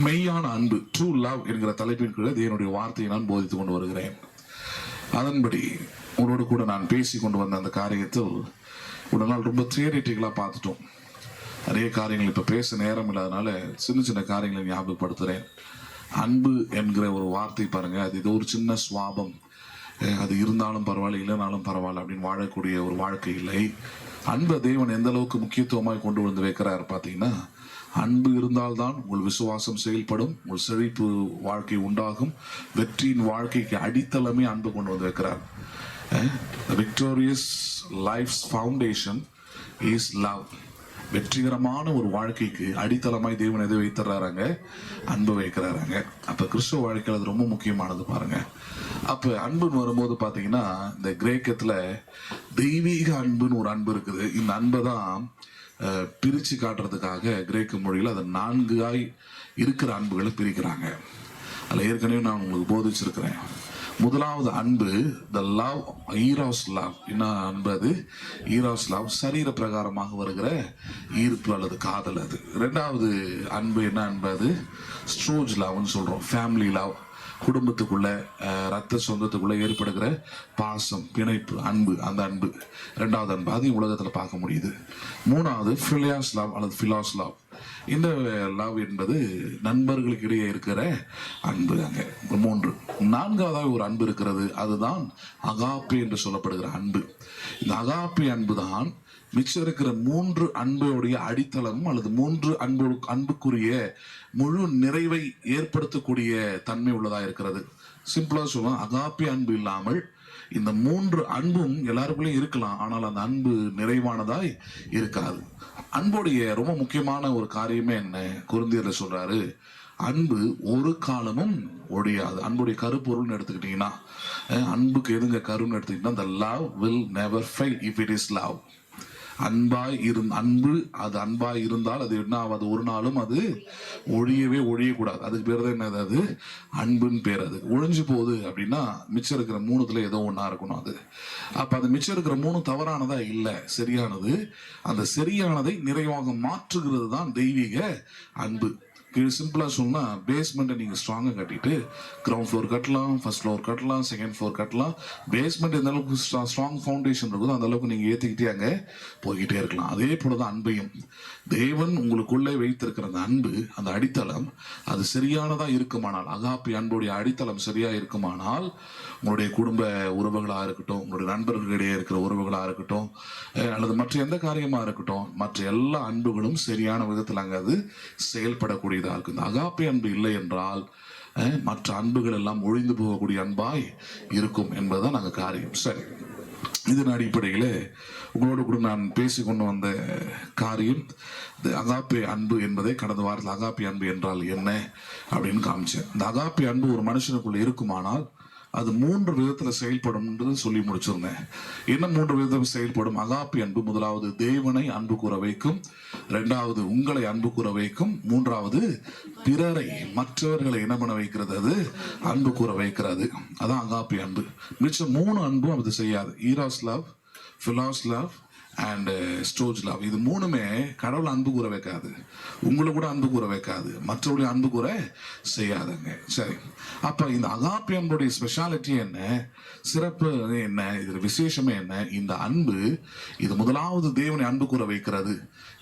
மெய்யான அன்பு, true love என்கிற தலைப்பின் கீழே தேவனுடைய வார்த்தையை நான் போதித்துக் கொண்டு வருகிறேன். அதன்படி உங்களோடு கூட நான் பேசி கொண்டு வந்த அந்த காரியத்தில் ஒரு நாள் ரொம்ப தியரிட்டிக்கலாக பார்த்துட்டோம். நிறைய காரியங்கள் இப்போ பேச நேரம் இல்லாதனால சின்ன சின்ன காரியங்களை ஞாபகப்படுத்துகிறேன். அன்பு என்கிற ஒரு வார்த்தை பாருங்க, அது இது ஒரு சின்ன சுவாபம். அது இருந்தாலும் பரவாயில்ல, இல்லைனாலும் பரவாயில்ல அப்படின்னு வாழக்கூடிய ஒரு வாழ்க்கை இல்லை. அன்பை தேவன் எந்த அளவுக்கு முக்கியத்துவமாக கொண்டு வந்து வைக்கிறார் பார்த்தீங்கன்னா, அன்பு இருந்தால்தான் உங்கள் விசுவாசம் செயல்படும், உங்கள் செழிப்பு வாழ்க்கை உண்டாகும், வெற்றியின் வாழ்க்கைக்கு அடித்தளமே அன்பு கொண்டு வந்து வைக்கிறார். Victorious life's foundation is love. வெற்றிகரமான ஒரு வாழ்க்கைக்கு அடித்தளமாய் தேவன் எதை வைத்துறாங்க? அன்பு வைக்கிறாங்க. அப்ப கிறிஸ்துவ வாழ்க்கையில் அது ரொம்ப முக்கியமானது பாருங்க. அப்ப அன்புன்னு வரும்போது பாத்தீங்கன்னா, இந்த கிரேக்கத்துல தெய்வீக அன்புன்னு ஒரு அன்பு இருக்குது. இந்த அன்பை தான் பிரிச்சு காட்டுறதுக்காக கிரேக்க மொழியில் அதை 4 இருக்கிற அன்புகளை பிரிக்கிறாங்க. அதில் ஏற்கனவே நான் உங்களுக்கு போதிச்சிருக்கிறேன். முதலாவது அன்பு த லவ், ஈராஸ் லவ். என்ன அன்பு அது? ஈராஸ் லவ், சரீர பிரகாரமாக வருகிற ஈர்ப்பு அல்லது காதல். அது ரெண்டாவது அன்பு. என்ன அன்பு அது? ஸ்ட்ரோஜ் லவ்னு சொல்றோம். ஃபேமிலி லவ், குடும்பத்துக்குள்ள ரத்த சொந்தத்துக்குள்ள ஏற்படுகிற பாசம், பிணைப்பு, அன்பு. அந்த அன்பு ரெண்டாவது அன்பு. அதையும் உலகத்தில் பார்க்க முடியுது. மூணாவது ஃபிலியாஸ் லவ் அல்லது ஃபிலாஸ் லவ். இந்த லவ் என்பது நண்பர்களுக்கு இடையே இருக்கிற அன்பு. அங்கே 3. 4வது ஒரு அன்பு இருக்கிறது, அதுதான் அகாப்பே என்று சொல்லப்படுகிற அன்பு. இந்த அகாப்பே அன்பு தான் மிச்சம் இருக்கிற 3 அன்புடைய அடித்தளம் அல்லது 3 அன்புக்குரிய முழு நிறைவை ஏற்படுத்தக்கூடிய தன்மை உள்ளதா இருக்கிறது. சிம்பிளா சொல்லுவோம், அகாப்பே அன்பு இல்லாமல் இந்த 3 அன்பும் எல்லாருக்குள்ளேயும் இருக்கலாம், ஆனால் அந்த அன்பு நிறைவானதாய் இருக்காது. அன்புடைய ரொம்ப முக்கியமான ஒரு காரியமே என்ன? கொரிந்தியர்ல சொல்றாரு, அன்பு ஒரு காலமும் ஒழியாது. அன்புடைய கருப்பொருள்னு எடுத்துக்கிட்டீங்கன்னா, அன்புக்கு எதுங்க கருன்னு எடுத்துக்கிட்டீங்கன்னா, the love will never fail if it is love. அன்பு அது அன்பாய் இருந்தால் அது என்ன ஆகாது? ஒரு நாளும் அது ஒழியக்கூடாது. அதுக்கு பேர் தான் என்னது? அது அன்புன்னு பேர். அது ஒழிஞ்சு போகுது அப்படின்னா மிச்சம் இருக்கிற 3த்துல ஏதோ ஒன்றா இருக்கணும். அது அப்ப அது மிச்சம் இருக்கிற 3 தவறானதா இல்லை, சரியானது. அந்த சரியானதை நிறைவாக மாற்றுகிறது தான் தெய்வீக அன்பு. சிம்பிளா சொன்னா, பேஸ்மெண்ட்டை நீங்க ஸ்ட்ராங்கா கட்டிட்டு கிரவுண்ட் ஃப்ளோர் கட்டலாம், ஃபர்ஸ்ட் ஃப்ளோர் கட்டலாம், செகண்ட் ஃப்ளோர் கட்டலாம். பேஸ்மெண்ட் எந்த அளவுக்கு ஸ்ட்ராங் ஃபவுண்டேஷன் இருக்குதோ அந்த அளவுக்கு நீங்க ஏத்திக்கிட்டே அங்க போய்கிட்டே இருக்கலாம். அதே போலதான் அன்பையும் தேவன் உங்களுக்குள்ளே வைத்திருக்கிற அந்த அன்பு, அந்த அடித்தளம் அது சரியானதா இருக்குமானால், அகாப்பி அன்புடைய அடித்தளம் சரியா இருக்குமானால், உங்களுடைய குடும்ப உறவுகளா இருக்கட்டும், உங்களுடைய நண்பர்களிடையே இருக்கிற உறவுகளா இருக்கட்டும், அல்லது மற்ற எந்த காரியமா இருக்கட்டும், மற்ற எல்லா அன்புகளும் சரியான விதத்தில் அங்க அது செயல்படக்கூடிய இருக்கு. இந்த அகாப்பே அன்பு இல்லை என்றால் மற்ற அன்புகள் எல்லாம் ஒழிந்து போகக்கூடிய அன்பாய் இருக்கும் என்பதுதான் நாங்கள் காரியம். சரி, இதன் அடிப்படையில் உங்களோடு கூட நான் பேசி கொண்டு வந்த காரியம் அகாப்பே அன்பு என்பதை கடந்த வாரத்தில் அகாப்பே அன்பு என்றால் என்ன அப்படின்னு காமிச்சேன். இந்த அகாப்பே அன்பு ஒரு மனுஷனுக்குள்ள இருக்குமானால் அது 3 விதத்துல செயல்படும் என்று சொல்லி முடிச்சிருந்தேன். என்ன 3 விதத்தில் செயல்படும்? அகாப்பி அன்பு முதலாவது தேவனை அன்பு கூற வைக்கும், 2வது உங்களை அன்பு கூற வைக்கும், 3வது பிறரை, மற்றவர்களை என்ன பண்ண வைக்கிறது? அது அன்பு கூற வைக்கிறது. அதான் அகாப்பி அன்பு. மிச்சம் 3 அன்பும் அது செய்யாது. Eros love, philos love and storge love. இது 3மே கடவுள் அன்பு கூற வைக்காது, உங்களை கூட அன்பு கூற வைக்காது, மற்றவர்களை அன்பு கூற செய்யாதுங்க. சரி, அப்ப இந்த அகாப்பி அன்புடைய ஸ்பெஷாலிட்டி என்ன, சிறப்பு என்ன, இது விசேஷமே என்ன? இந்த அன்பு இது முதலாவது தேவனை அன்பு கூற வைக்கிறது,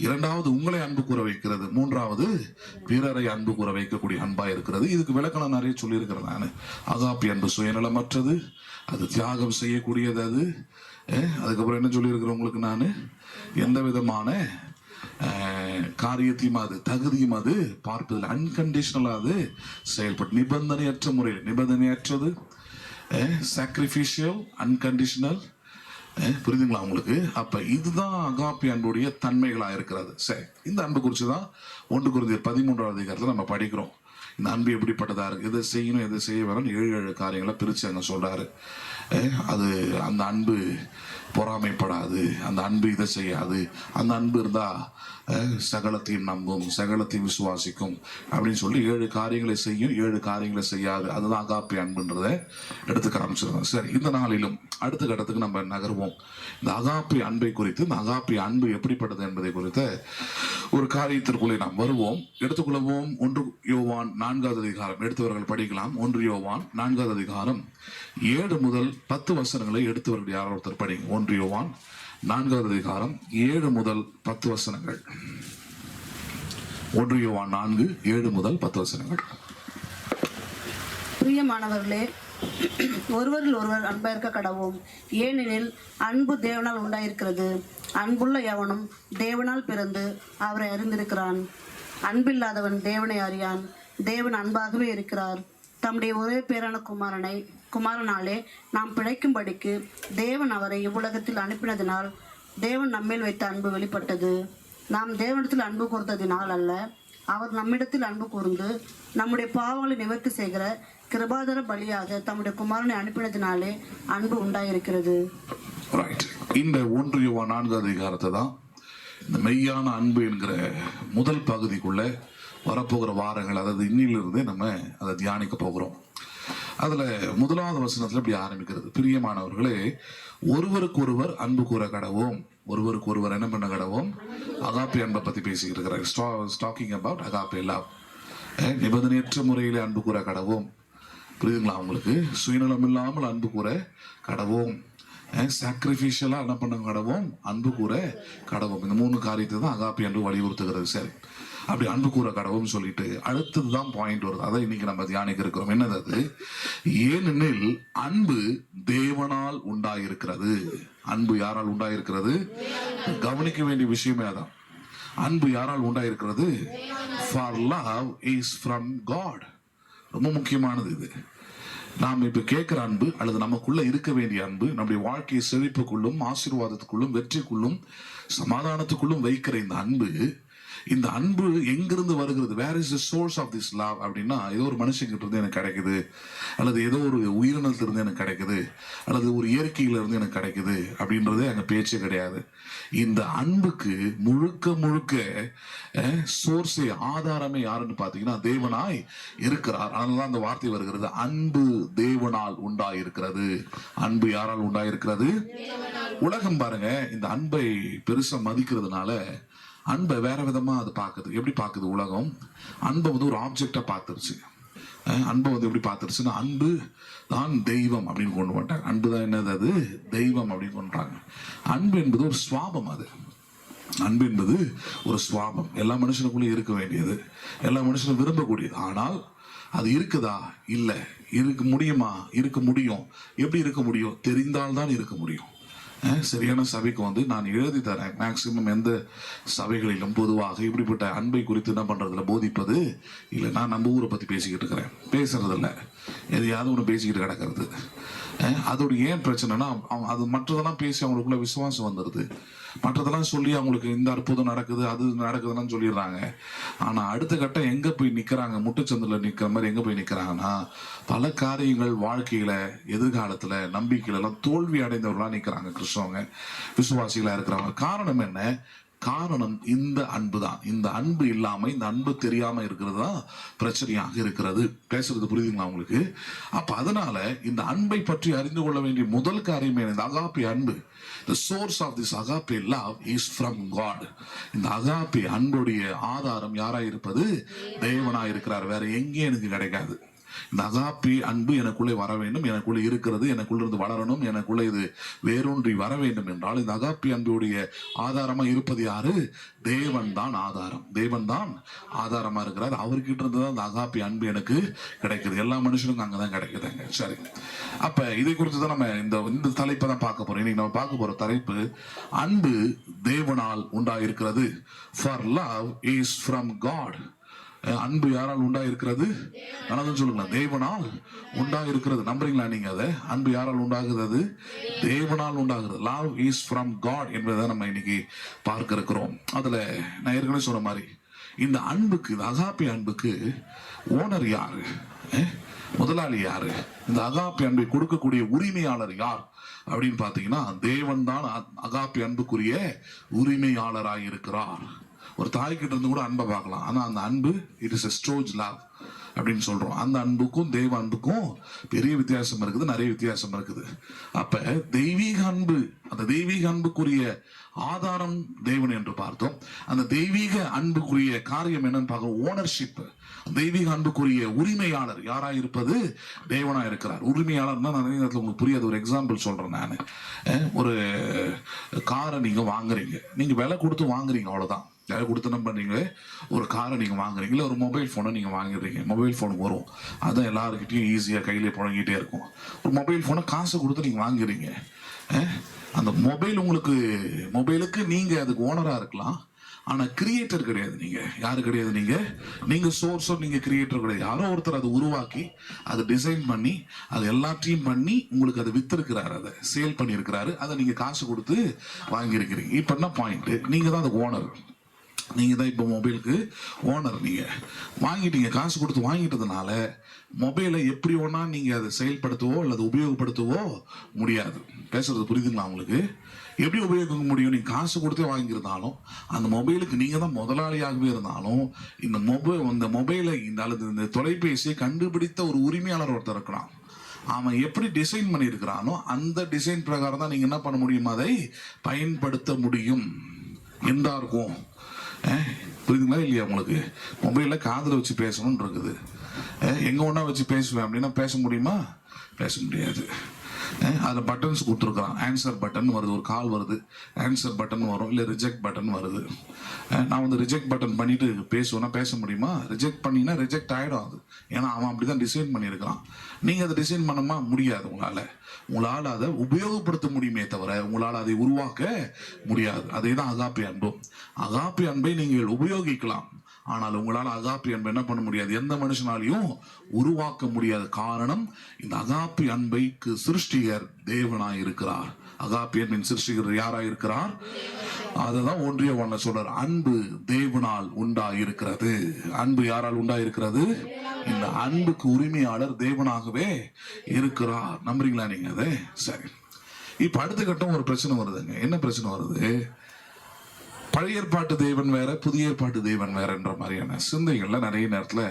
2வது உங்களை அன்பு கூற வைக்கிறது, 3வது பிறரை அன்பு கூற வைக்கக்கூடிய அன்பா இருக்கிறது. இதுக்கு விளக்கம் நிறைய சொல்லியிருக்கிறேன் நான். அகாப்பி அன்பு சுயநலமற்றது, அது தியாகம் செய்யக்கூடியது. அது அதுக்கப்புறம் என்ன சொல்லியிருக்கிறேன் உங்களுக்கு நான், எந்த விதமான காரியத்தையும் அது தகுதியும் அது பார்ப்பதில் அன்கண்டிஷனலா அது செயல்பட்டு, நிபந்தனையற்ற முறையில், நிபந்தனையற்றது, சாக்ரிஃபிஷியல், அன்கண்டிஷனல். புரியுதுங்களா உங்களுக்கு? அப்ப இதுதான் அகாப்பி அன்புடைய தன்மைகளா இருக்கிறது. சரி, இந்த அன்பு குறிச்சுதான் 1 கொரிந்தியர் 13வது அதிகாரத்தில் நம்ம படிக்கிறோம். இந்த அன்பு எப்படிப்பட்டதா இருக்கு, எதை செய்யணும் எதை செய்ய வேணும், 7 காரியங்களை பிரிச்சு அங்க சொல்றாரு. அது அந்த அன்பு பொறாமைப்படாது, அந்த அன்பு இதை செய்யாது, அந்த அன்பு இருந்தா சகலத்தையும் நம்பும், சகலத்தையும் விசுவாசிக்கும் அப்படின்னு சொல்லி 7 காரியங்களை செய்யும், 7 காரியங்களை செய்யாது. அதுதான் அகாப்பி அன்புன்றதை எடுத்து காமிச்சிருக்கோம். சரி, இந்த நாளிலும் அடுத்த கட்டத்துக்கு நம்ம நகர்வோம். இந்த அகாப்பி அன்பை குறித்து, இந்த அகாப்பி அன்பு எப்படிப்பட்டது என்பதை குறித்த ஒரு காரியத்திற்குள்ளே நாம் வருவோம், எடுத்துக்கொள்வோம். 1 யோவான் 4வது அதிகாரம் எடுத்தவர்கள் படிக்கலாம். 1 யோவான் 4வது அதிகாரம் 7 முதல் 10 வசனங்களை எடுத்தவர்கள் யாரோ ஒருத்தர் படிங்க. 1 யோவான் 4வது அதிகாரம் 7 முதல் 10 வசனங்கள். 1 யோவான் 4, 7 முதல் 10 வசனங்கள். பிரியமானவர்களே, ஒருவரில் ஒருவர் அன்பா இருக்க கடவோம். ஏனெனில் அன்பு தேவனால் உண்டாயிருக்கிறது. அன்புள்ள எவனும் தேவனால் பிறந்து அவரை அறிந்திருக்கிறான். அன்பில்லாதவன் தேவனை அறியான். தேவன் அன்பாகவே இருக்கிறார். தம்முடைய ஒரே பேரான குமாரனாலே நாம் பிழைக்கும்படிக்கு தேவன் அவரை இவ்வுலகத்தில் அனுப்பினதினால் தேவன் நம்மேல் வைத்த அன்பு வெளிப்பட்டது. நாம் தேவனிடத்தில் அன்பு கூர்ந்ததினால் அல்ல, அவர் நம்மிடத்தில் அன்பு கூர்ந்து நம்முடைய பாவங்களை நிவர்த்தி செய்கிற கிருபாதர பலியாக தம்முடைய குமாரனை அனுப்பினதினாலே அன்பு உண்டாயிருக்கிறது. இந்த 1 யோவான் 4வது அதிகாரத்தை தான் இந்த மெய்யான அன்பு என்கிற முதல் பகுதிக்குள்ள வரப்போகிற வாரங்கள், அதாவது இன்னிலிருந்தே நம்ம அதை தியானிக்க போகிறோம். அதுல முதலாவது வசனத்துல இப்படி ஆரம்பிக்கிறது, பிரியமானவர்களே, ஒருவருக்கு ஒருவர் அன்பு கூற கடவோம். ஒருவருக்கு ஒருவர் என்ன பண்ண கடவோம்? அகாப்பே அன்பை பத்தி பேசிக்கிட்டு இருக்கிறார். Talking about agape love. நிபந்தனையற்ற முறையிலே அன்பு கூற கடவோம். புரியுதுங்களா உங்களுக்கு? சுயநலம் இல்லாமல் அன்பு கூற கடவோம். சாக்ரிஃபிஷியலா என்ன பண்ண கடவோம்? அன்பு கூற கடவோம். இந்த 3 காரியத்தை தான் அகாப்பே அன்பு வலியுறுத்துகிறது. சரி, அப்படி அன்பு கூற கடவுள்னு சொல்லிட்டு அடுத்ததுதான் பாயிண்ட் வருது. அதை இன்னைக்கு நம்ம தியானிக்க இருக்கிறோம். என்னது அது? ஏனெனில் அன்பு தேவனால் உண்டாயிருக்கிறது. அன்பு யாரால் உண்டாயிருக்கிறது? கவனிக்க வேண்டிய விஷயமே அதான். அன்பு யாரால் உண்டாயிருக்கிறது? For love is from God. ரொம்ப முக்கியமானது இது. நாம் இப்ப கேட்கிற அன்பு அல்லது நமக்குள்ள இருக்க வேண்டிய அன்பு, நம்முடைய வாழ்க்கையை செழிப்புக்குள்ளும் ஆசீர்வாதத்துக்குள்ளும் வெற்றிக்குள்ளும் சமாதானத்துக்குள்ளும் வைக்கிற இந்த அன்பு எங்கிருந்து வருகிறது? Where is the source of this love அப்படின்னா, ஏதோ ஒரு மனுஷங்கிட்ட இருந்து எனக்கு கிடைக்குது, அல்லது ஏதோ ஒரு உயிரினத்திலிருந்து எனக்கு கிடைக்குது, அல்லது ஒரு இயற்கையில இருந்து எனக்கு கிடைக்குது அப்படின்றதே அங்க பேச்சே கிடையாது. இந்த அன்புக்கு முழுக்க முழுக்க சோர்ஸே, ஆதாரமே யாருன்னு பாத்தீங்கன்னா தேவனாய் இருக்கிறார். அதனாலதான் அந்த வார்த்தை வருகிறது, அன்பு தேவனால் உண்டாயிருக்கிறது. அன்பு யாரால் உண்டாயிருக்கிறது? உலகம் பாருங்க, இந்த அன்பை பெருசா மதிக்கிறதுனால அன்பை வேற விதமா அது பாக்குது. எப்படி பாக்குது உலகம்? அன்பை வந்து ஒரு ஆப்ஜெக்டா பார்த்துருச்சு. அன்பை வந்து எப்படி பார்த்துருச்சுன்னா, அன்பு தான் தெய்வம் அப்படின்னு கொண்டு வந்துட்டாங்க. அன்பு தான் என்னது? அது தெய்வம் அப்படின்னு கொண்டுறாங்க. அன்பு என்பது ஒரு சுவாபம். அது அன்பு என்பது ஒரு சுவாபம். எல்லா மனுஷனுக்குள்ளேயும் இருக்க வேண்டியது, எல்லா மனுஷனும் விரும்பக்கூடியது. ஆனால் அது இருக்குதா? இல்லை. இருக்க முடியுமா? இருக்க முடியும். எப்படி இருக்க முடியும்? தெரிந்தால்தான் இருக்க முடியும். சரியான சபைக்கு வந்து நான் எழுதி தரேன். மேக்சிமம் எந்த சபைகளிலும் பொதுவாக இப்படிப்பட்ட அன்பை குறித்து என்ன பண்றதுல போதிப்பது இல்லை. நான் நம்ம ஊரை பத்தி பேசிக்கிட்டு இருக்கிறேன், பேசுறது இல்லை, எதையாவது ஒன்று பேசிக்கிட்டு கிடக்கிறது. அதோட ஏன் பிரச்சனைனா, அது மற்றதெல்லாம் பேசி அவங்களுக்குள்ள விசுவாசம் வந்துடுது. மற்றதெல்லாம் சொல்லி அவங்களுக்கு இந்த அற்புதம் நடக்குது, அது நடக்குதுன்னு சொல்லிடுறாங்க. ஆனா அடுத்த கட்டம் எங்க போய் நிக்கிறாங்க? முட்டுச்சந்தில் நிக்கிற மாதிரி எங்க போய் நிக்கிறாங்கன்னா, பல காரியங்கள் வாழ்க்கையில எதிர்காலத்துல நம்பிக்கையில எல்லாம் தோல்வி அடைந்தவர்களா நிக்கிறாங்க. கிறிஸ்தவங்க, விசுவாசிகளா இருக்கிறவங்க. காரணம் என்ன? காரணம் இந்த அன்பு தான். இந்த அன்பு இல்லாம, இந்த அன்பு தெரியாம இருக்கிறது தான் பிரச்சனையாக இருக்கிறது. பேசுறது புரியுதுங்களா உங்களுக்கு? அப்ப அதனால இந்த அன்பை பற்றி அறிந்து கொள்ள வேண்டிய முதல் காரியமே இந்த அகாப்பே அன்பு. The source of this agape love is from God. இந்த அகாப்பே அன்புடைய ஆதாரம் யாராய் இருப்பது? தேவனாய் இருக்கிறார். வேற எங்கேயும் எனக்கு கிடைக்காது. இந்த அகாப்பே அன்பு எனக்குள்ளே வர வேண்டும், எனக்குள்ளே இருக்கிறது, எனக்குள்ள இருந்து வளரணும், எனக்குள்ளே இது வேரூன்றி வர வேண்டும் என்றால் இந்த அகாப்பே அன்புடைய ஆதாரமா இருப்பது யாரு? தேவன் தான் ஆதாரம். தேவன் தான் ஆதாரமா இருக்கிறார். அவர்கிட்ட இருந்து தான் இந்த அகாப்பே அன்பு எனக்கு கிடைக்குது. எல்லா மனுஷனுக்கும் அங்கதான் கிடைக்குதுங்க. சரி, அப்ப இதை குறித்து தான் நம்ம இந்த தலைப்பை தான் பார்க்க போறோம். இன்னைக்கு நம்ம பார்க்க போற தலைப்பு, அன்பு தேவனால் உண்டாயிருக்கிறது. For love is from God. அன்பு யாரால் உண்டாயிருக்கிறது? நல்லதுன்னு சொல்லுங்க. தேவனால் உண்டாயிருக்கிறது. நம்புறீங்களா நீங்க? அதை அன்பு யாரால் உண்டாகுது? தேவனால் உண்டாகிறது. லவ் இஸ் ஃப்ரம் காட் என்பதை நம்ம இன்னைக்கு பார்க்க இருக்கிறோம். அதுல நான் ஏற்கனவே சொன்ன மாதிரி இந்த அன்புக்கு, இந்த அகாப்பே அன்புக்கு ஓனர் யாரு? முதலாளி யாரு? இந்த அகாப்பே அன்பை கொடுக்கக்கூடிய உரிமையாளர் யார் அப்படின்னு பாத்தீங்கன்னா, தேவன் தான் அகாப்பே அன்புக்குரிய உரிமையாளராய் இருக்கிறார். ஒரு தாய்கிட்ட இருந்து கூட அன்பை பார்க்கலாம். ஆனா அந்த அன்பு, இட் இஸ் எ ஸ்ட்ரோஜ் லவ். அப்படின்னு சொல்றோம். அந்த அன்புக்கும் தெய்வ அன்புக்கும் பெரிய வித்தியாசம் இருக்குது, நிறைய வித்தியாசம் இருக்குது. அப்ப தெய்வீக அன்பு, அந்த தெய்வீக அன்புக்குரிய ஆதாரம் தேவன் என்று பார்த்தோம். அந்த தெய்வீக அன்புக்குரிய காரியம் என்னன்னு பார்க்க, ஓனர்ஷிப். தெய்வீக அன்புக்குரிய உரிமையாளர் யாரா இருப்பது? தேவனா இருக்கிறார். உரிமையாளர்னா நிறைய நேரத்தில் உங்களுக்கு புரியாது. ஒரு எக்ஸாம்பிள் சொல்றேன் நான். ஒரு காரை நீங்க வாங்குறீங்க, நீங்க விலை கொடுத்து வாங்குறீங்க, அவ்வளவுதான். விலை கொடுத்து என்ன பண்றீங்க, ஒரு காரை நீங்க வாங்குறீங்க, இல்லை ஒரு மொபைல் போனை நீங்க வாங்கிடுறீங்க. மொபைல் போன் வரும், அதான் எல்லாருக்கிட்டையும் ஈஸியா கையில புழங்கிட்டே இருக்கும். ஒரு மொபைல் போனை காசு கொடுத்து நீங்க வாங்குறீங்க. அந்த மொபைலுக்கு நீங்க அதுக்கு ஓனரா இருக்கலாம், ஆனா கிரியேட்டர் கிடையாது. நீங்க யாரு கிடையாது, நீங்க சோர்ஸோ, நீங்க கிரியேட்டர் கிடையாது. யாரோ ஒருத்தர் அதை உருவாக்கி, அதை டிசைன் பண்ணி, அது எல்லாத்தையும் பண்ணி உங்களுக்கு அதை வித்திருக்கிறாரு, அதை சேல் பண்ணியிருக்கிறாரு. அதை நீங்க காசு கொடுத்து வாங்கியிருக்கிறீங்க. இப்ப என்ன பாயிண்ட், நீங்க தான் அதுக்கு ஓனர். நீங்க தான் இப்போ மொபைலுக்கு ஓனர். நீங்க வாங்கிட்டீங்க, காசு கொடுத்து வாங்கிட்டதுனால மொபைலை எப்படி வேணா நீங்க அதை செயல்படுத்தவோ அல்லது உபயோகப்படுத்தவோ முடியாது. பேசுறது புரியுதுங்களா உங்களுக்கு? எப்படி உபயோகிக்க முடியும்? நீங்க காசு கொடுத்தே வாங்கியிருந்தாலும், அந்த மொபைலுக்கு நீங்க தான் முதலாளியாகவே இருந்தாலும், இந்த மொபைலை இந்த தொலைபேசியை கண்டுபிடித்த ஒரு உரிமையாளர் ஒருத்தர் இருக்கிறான். அவன் எப்படி டிசைன் பண்ணியிருக்கிறானோ அந்த டிசைன் பிரகாரம் தான் நீங்க என்ன பண்ண முடியும், அதை பயன்படுத்த முடியும். எந்தா இருக்கும், புரியுதுங்களா இல்லையா உங்களுக்கு? மொபைலில் காதில் வச்சு பேசணும்னு இருக்குது. எங்கே ஒன்றா வச்சு பேசுவேன் அப்படின்னா பேச முடியுமா? பேச முடியாது. அதில் பட்டன்ஸ் கொடுத்துருக்குறான். ஆன்சர் பட்டன் வருது, ஒரு கால் வருது, ஆன்சர் பட்டன் வரும், இல்லை ரிஜெக்ட் பட்டன் வருது. நான் ரிஜெக்ட் பட்டன் பண்ணிட்டு பேசுவேன்னா பேச முடியுமா? ரிஜெக்ட் பண்ணினா ரிஜெக்ட் ஆகிடும் அது. ஏன்னா அவன் அப்படி தான் டிசைன் பண்ணியிருக்கிறான். நீங்கள் அதை டிசைன் பண்ணமா முடியாது. உங்களால் அதை உபயோகப்படுத்த முடியுமே தவிர உங்களால் அதை உருவாக்க முடியாது. அதே தான் அகாப்பி அன்பு. அகாப்பி அன்பை நீங்கள் உபயோகிக்கலாம், ஆனால் உங்களால் அகாப்பி அன்பை என்ன பண்ண முடியாது, எந்த மனுஷனாலையும் உருவாக்க முடியாது. காரணம், இந்த அகாப்பி அன்பைக்கு சிருஷ்டிகர் தேவனாய் இருக்கிறார். அகாப்பி அன்பின் சிருஷ்டிகர் யாராய் இருக்கிறார்? அதுதான் 1 சொல்றார், அன்பு தேவனால் உண்டாயிருக்கிறது. அன்பு யாரால் உண்டாயிருக்கிறது? இந்த அன்புக்கு உரிமையாளர் தேவனாகவே இருக்கிறார். நம்புறீங்களா நீங்க அதை? சரி, இப்ப அடுத்த கட்டம் ஒரு பிரச்சனை வருதுங்க. என்ன பிரச்சனை வருது? பழைய ஏற்பாட்டு தேவன் வேற, புதிய ஏற்பாட்டு தேவன் வேறன்ற மாதிரியான சிந்தைகள்ல நிறைய நேரத்துல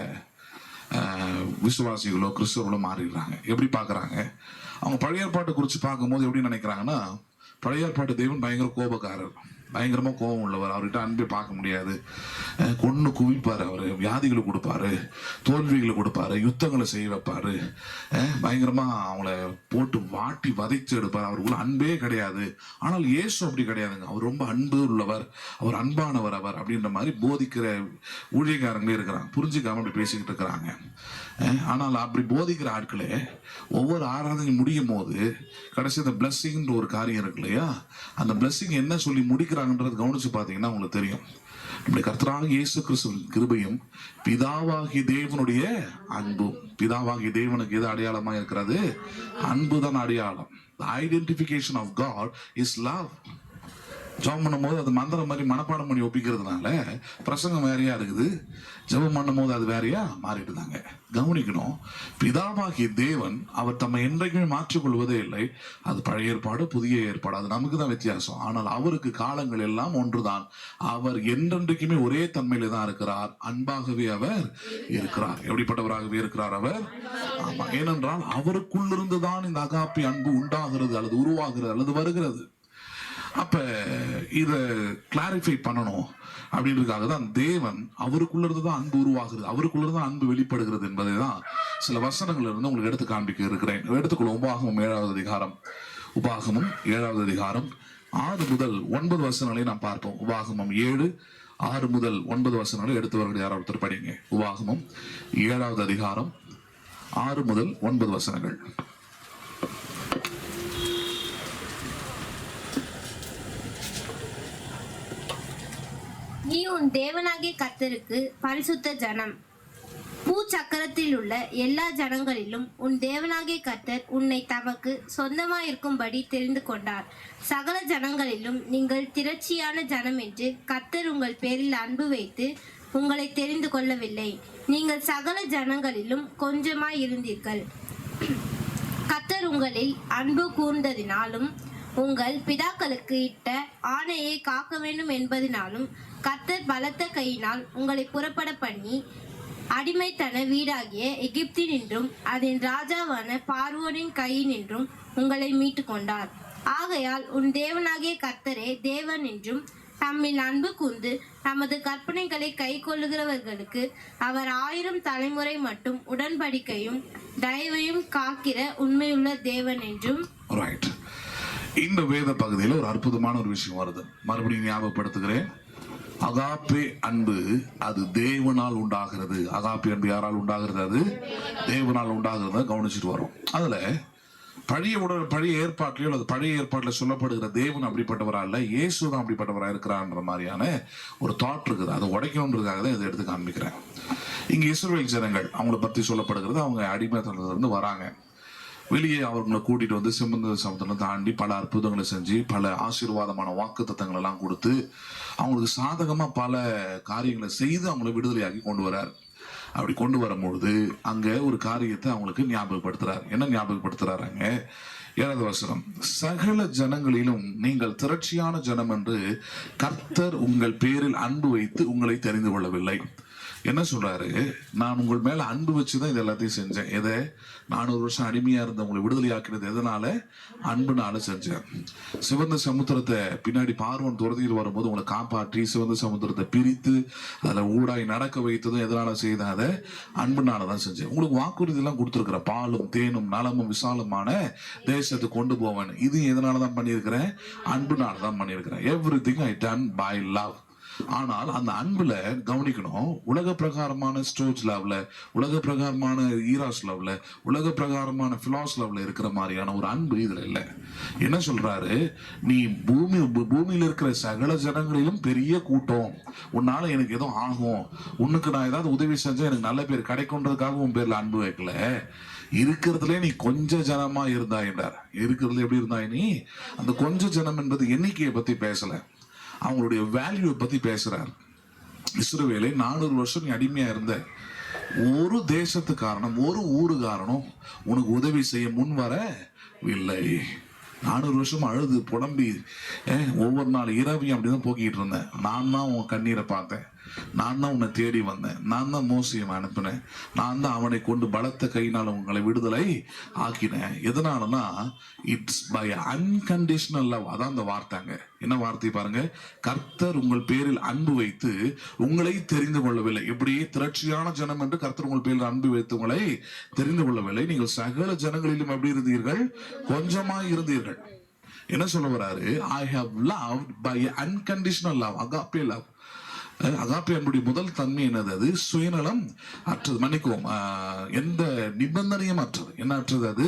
விசுவாசிகளோ கிறிஸ்தவர்களோ மாறிடுறாங்க. எப்படி பாக்குறாங்க? அவங்க பழைய ஏற்பாட்டை குறித்து பார்க்கும்போது எப்படி நினைக்கிறாங்கன்னா, பழைய ஏற்பாட்டு தேவன் பயங்கர கோபக்காரர், பயங்கரமா கோபம் உள்ளவர், அவர்கிட்ட அன்பை பார்க்க முடியாது, கொன்னு குவிப்பாரு, அவர் வியாதிகளை கொடுப்பாரு, தோல்விகளை கொடுப்பாரு, யுத்தங்களை செய்ய வைப்பாரு, பயங்கரமா அவங்கள போட்டு வாட்டி வதைச்சு எடுப்பார், அவருக்குள்ள அன்பே கிடையாது. ஆனால் இயேசு அப்படி கிடையாதுங்க. அவர் ரொம்ப அன்பு உள்ளவர், அவர் அன்பானவர் அவர் அப்படின்ற மாதிரி போதிக்கிற ஊழியக்காரங்களே இருக்கிறாங்க. புரிஞ்சுக்காம அப்படி பேசிக்கிட்டு இருக்கிறாங்க. ஆனால் அப்படி போதிக்கிற ஆட்களே ஒவ்வொரு ஆராதனை முடியும் போது கடைசி அந்த பிளஸ்ஸிங்ன்ற ஒரு காரியம் இருக்கு இல்லையா, அந்த பிளஸ்ஸிங் என்ன சொல்லி முடிக்கிறாங்கன்றது கவனிச்சு பார்த்தீங்கன்னா உங்களுக்கு தெரியும். நம்முடைய கர்த்தராகிய இயேசு கிறிஸ்துவின் கிருபையும் பிதாவாகிய தேவனுடைய அன்பும். பிதாவாகிய தேவனுக்கு எது அடையாளமா இருக்கிறது? அன்பு தான் அடையாளம். The identification of God is love. ஜெபம் பண்ணும்போது அது மந்திரம் மாதிரி மனப்பாடம் பண்ணி ஒப்பிக்கிறதுனால பிரசங்கம் வேறையா இருக்குது, ஜெபம் பண்ணும் போது அது வேறையா மாறிடுதாங்க. கவனிக்கணும், பிதாவாகிய தேவன் அவர் தம்மை என்றைக்குமே மாற்றிக்கொள்வதே இல்லை. அது பழைய ஏற்பாடு, புதிய ஏற்பாடு, அது நமக்கு தான் வித்தியாசம். ஆனால் அவருக்கு காலங்கள் எல்லாம் ஒன்றுதான். அவர் என்றென்றைக்குமே ஒரே தன்மையில தான் இருக்கிறார். அன்பாகவே அவர் இருக்கிறார். எப்படிப்பட்டவராகவே இருக்கிறார் அவர்? ஆமா, ஏனென்றால் அவருக்குள்ளிருந்து தான் இந்த அகாப்பி அன்பு உண்டாகிறது அல்லது உருவாகிறது அல்லது வருகிறது. அப்ப இத கிளாரிஃபை பண்ணணும் அப்படின்றதுக்காக தான் தேவன் அவருக்குள்ளது தான் அன்பு உருவாகிறது, அவருக்குள்ளது தான் அன்பு வெளிப்படுகிறது என்பதை தான் சில வசனங்கள் இருந்து உங்களுக்கு எடுத்து காண்பிக்க இருக்கிறேன். எடுத்துக்கொள்ளும். உபாகமம் 7வது அதிகாரம். உபாகமம் 7வது அதிகாரம் 6 முதல் 9 வசனங்களை நாம் பார்ப்போம். உபாகமம் 7 6 முதல் 9 வசனங்களை எடுத்தவர்கள் யாராவது ஒருத்தர் படிங்க. உபாகமம் 7வது அதிகாரம் 6 முதல் 9 வசனங்கள். நீ உன் தேவனாகிய கர்த்தருக்கு பரிசுத்த ஜனம். பூச்சக்கரத்தில் உள்ள எல்லா ஜனங்களிலும் உன் தேவனாகிய கர்த்தர் உன்னை தமக்கு சொந்தமாயிருக்கும்படி தெரிந்து கொண்டார். சகல ஜனங்களிலும் நீங்கள் திரட்சியான ஜனம் என்று கர்த்தர் உங்கள் பேரில் அன்பு வைத்து உங்களை தெரிந்து கொள்ளவில்லை. நீங்கள் சகல ஜனங்களிலும் கொஞ்சமாய் இருந்தீர்கள். கர்த்தர் உங்களில் அன்பு கூர்ந்ததினாலும் உங்கள் பிதாக்களுக்கு இட்ட ஆணையை காக்க வேண்டும் என்பதினாலும் கர்த்தர் பலத்த கையினால் உங்களை புறப்பட பண்ணி அடிமைத்தன வீடாகிய எகிப்தினின்றும் அதன் ராஜாவான பார்வோனின் கையினின்றும் உங்களை மீட்டு கொண்டார். ஆகையால் உன் தேவனாகிய கர்த்தரே தேவன் என்றும், தம்மில் அன்பு கூர்ந்து தமது கற்பனைகளை கை கொள்ளுகிறவர்களுக்கு அவர் 1000 தலைமுறை மட்டும் உடன்படிக்கையும் தயவையும் காக்கிற உண்மையுள்ள தேவன் என்றும். ரைட். இந்த வேத பகுதியில் ஒரு அற்புதமான ஒரு விஷயம் வருது. மறுபடியும் ஞாபகப்படுத்துகிறேன். அகாப்பே அன்பு அது தேவனால் உண்டாகிறது. அகாப்பே அன்பு யாரால் உண்டாகிறது? அது தேவனால் உண்டாகிறத கவனிச்சுட்டு வரும். அதுல பழைய ஏற்பாட்டிலையோ அல்லது பழைய ஏற்பாட்டில் சொல்லப்படுகிற தேவன் அப்படிப்பட்டவரா இல்ல, இயேசு தான் அப்படிப்பட்டவரா இருக்கிறான்ற மாதிரியான ஒரு தாட் இருக்குது. அதை உடைக்கணுன்றதுக்காக தான் இதை எடுத்து காண்பிக்கிறேன். இங்க இஸ்ரவேல் ஜனங்கள் அவங்களை பத்தி சொல்லப்படுகிறது. அவங்க அடிமைத்தனத்துல இருந்து வராங்க. வெளியே அவங்களை கூட்டிட்டு வந்து செம்மந்த சமுத்திரம் தாண்டி பல அற்புதங்களை செஞ்சு பல ஆசீர்வாதமான வாக்குத்தத்தங்கள் எல்லாம் கொடுத்து அவங்களுக்கு சாதகமா பல காரியங்களை செய்து அவங்களை விடுதலையாக்கி கொண்டு வரார். அப்படி கொண்டு வரும்பொழுது அங்க ஒரு காரியத்தை அவங்களுக்கு ஞாபகப்படுத்துறார். என்ன ஞாபகப்படுத்துறாங்க? 7வது வசனம், சகல ஜனங்களிலும் நீங்கள் திரட்சியான ஜனம் என்று கர்த்தர் உங்கள் பேரில் அன்பு வைத்து உங்களை தெரிந்து கொள்ளவில்லை. என்ன சொல்றாரு? நான் உங்கள் மேல அன்பு வச்சுதான் இது எல்லாத்தையும் செஞ்சேன். எதை? 400 வருஷம் அடிமையா இருந்த உங்களை விடுதலை ஆக்கினது எதனால? அன்புனால செஞ்சேன். சிவந்த சமுத்திரத்தை பின்னாடி பார்வன் துரத்திட்டு வரும்போது உங்களை காப்பாற்றி சிவந்த சமுத்திரத்தை பிரித்து அதுல ஊடாய் நடக்க வைத்ததும் எதனால செய்தேன்? அதை அன்புனாலதான் செஞ்சேன். உங்களுக்கு வாக்குறுதி எல்லாம் கொடுத்துருக்கிற பாலும் தேனும் நலமும் விசாலமான தேசத்துக்கு கொண்டு போவேன். இது எதனாலதான் பண்ணியிருக்கிறேன்? அன்புனாலதான் பண்ணியிருக்கிறேன். Everything I done by love. ஆனால் அந்த அன்புல கவனிக்கணும், உலக பிரகாரமான ஸ்டோர்ஸ் லவ்ல, உலக பிரகாரமான ஈராஸ் லவ்ல, உலக பிரகாரமான பிலாஸ் லவ்ல இருக்கிற மாதிரியான ஒரு அன்பு இதுல இல்ல. என்ன சொல்றாரு? நீ பூமியில இருக்கிற சகல ஜனங்களிலும் பெரிய கூட்டம், உன்னால எனக்கு ஏதோ ஆகும், உனக்கு நான் ஏதாவது உதவி செஞ்சா எனக்கு நல்ல பேர் கிடைக்கும்ன்றதுக்காக உன் பேர்ல அன்பு வைக்கல. இருக்கிறதுல நீ கொஞ்ச ஜனமா இருந்தாய் என்றார். இருக்கிறதுல எப்படி இருந்தாய் நீ? அந்த கொஞ்ச ஜனம் என்பது எண்ணிக்கையை பத்தி பேசல, அவங்களுடைய வேல்யூ பத்தி பேசுறார். இஸ்ரவேலை 400 வருஷம் நீ அடிமையா இருந்த, ஒரு தேசத்துக்காரனும் ஒரு ஊருக்காரனும் உனக்கு உதவி செய்ய முன் வரவில்லை. 400 வருஷம் அழுது புலம்பி ஒவ்வொரு நாள் இரவையும் அப்படிதான் போக்கிட்டு இருந்தேன். நான் தான் உன் கண்ணீரை பார்த்தேன், நான் தான் உன்னை தேடி வந்தேன், நான் தான் மோசையை அனுப்பினேன், நான் தான் அவனை கொண்டு பலத்த கையினால் உங்களை விடுதலை ஆக்கினேன். எதனாலனா இட்ஸ் பை அன்கண்டிஷனல் லவ். அதான் அந்த வார்த்தைங்க. என்ன வார்த்தை பாருங்க? கர்த்தர் உங்கள் பேரில் அன்பு வைத்து உங்களை தெரிந்து கொள்ளவில்லை. எப்படி? திரட்சியான ஜனம் என்று கர்த்தர் உங்கள் பேரில் அன்பு வைத்து உங்களை தெரிந்து கொள்ளவில்லை. நீங்கள் சகல ஜனங்களிலும் எப்படி இருந்தீர்கள்? கொஞ்சமா இருந்தீர்கள். என்ன சொல்ல வராரு? I have loved by unconditional love, agape love. Agape அன்புடைய முதல் தன்மை என்னது? அது சுயநலம் அற்றது. மன்னிக்குவோம், எந்த நிபந்தனையும் அற்றது. என்ன அற்றது அது?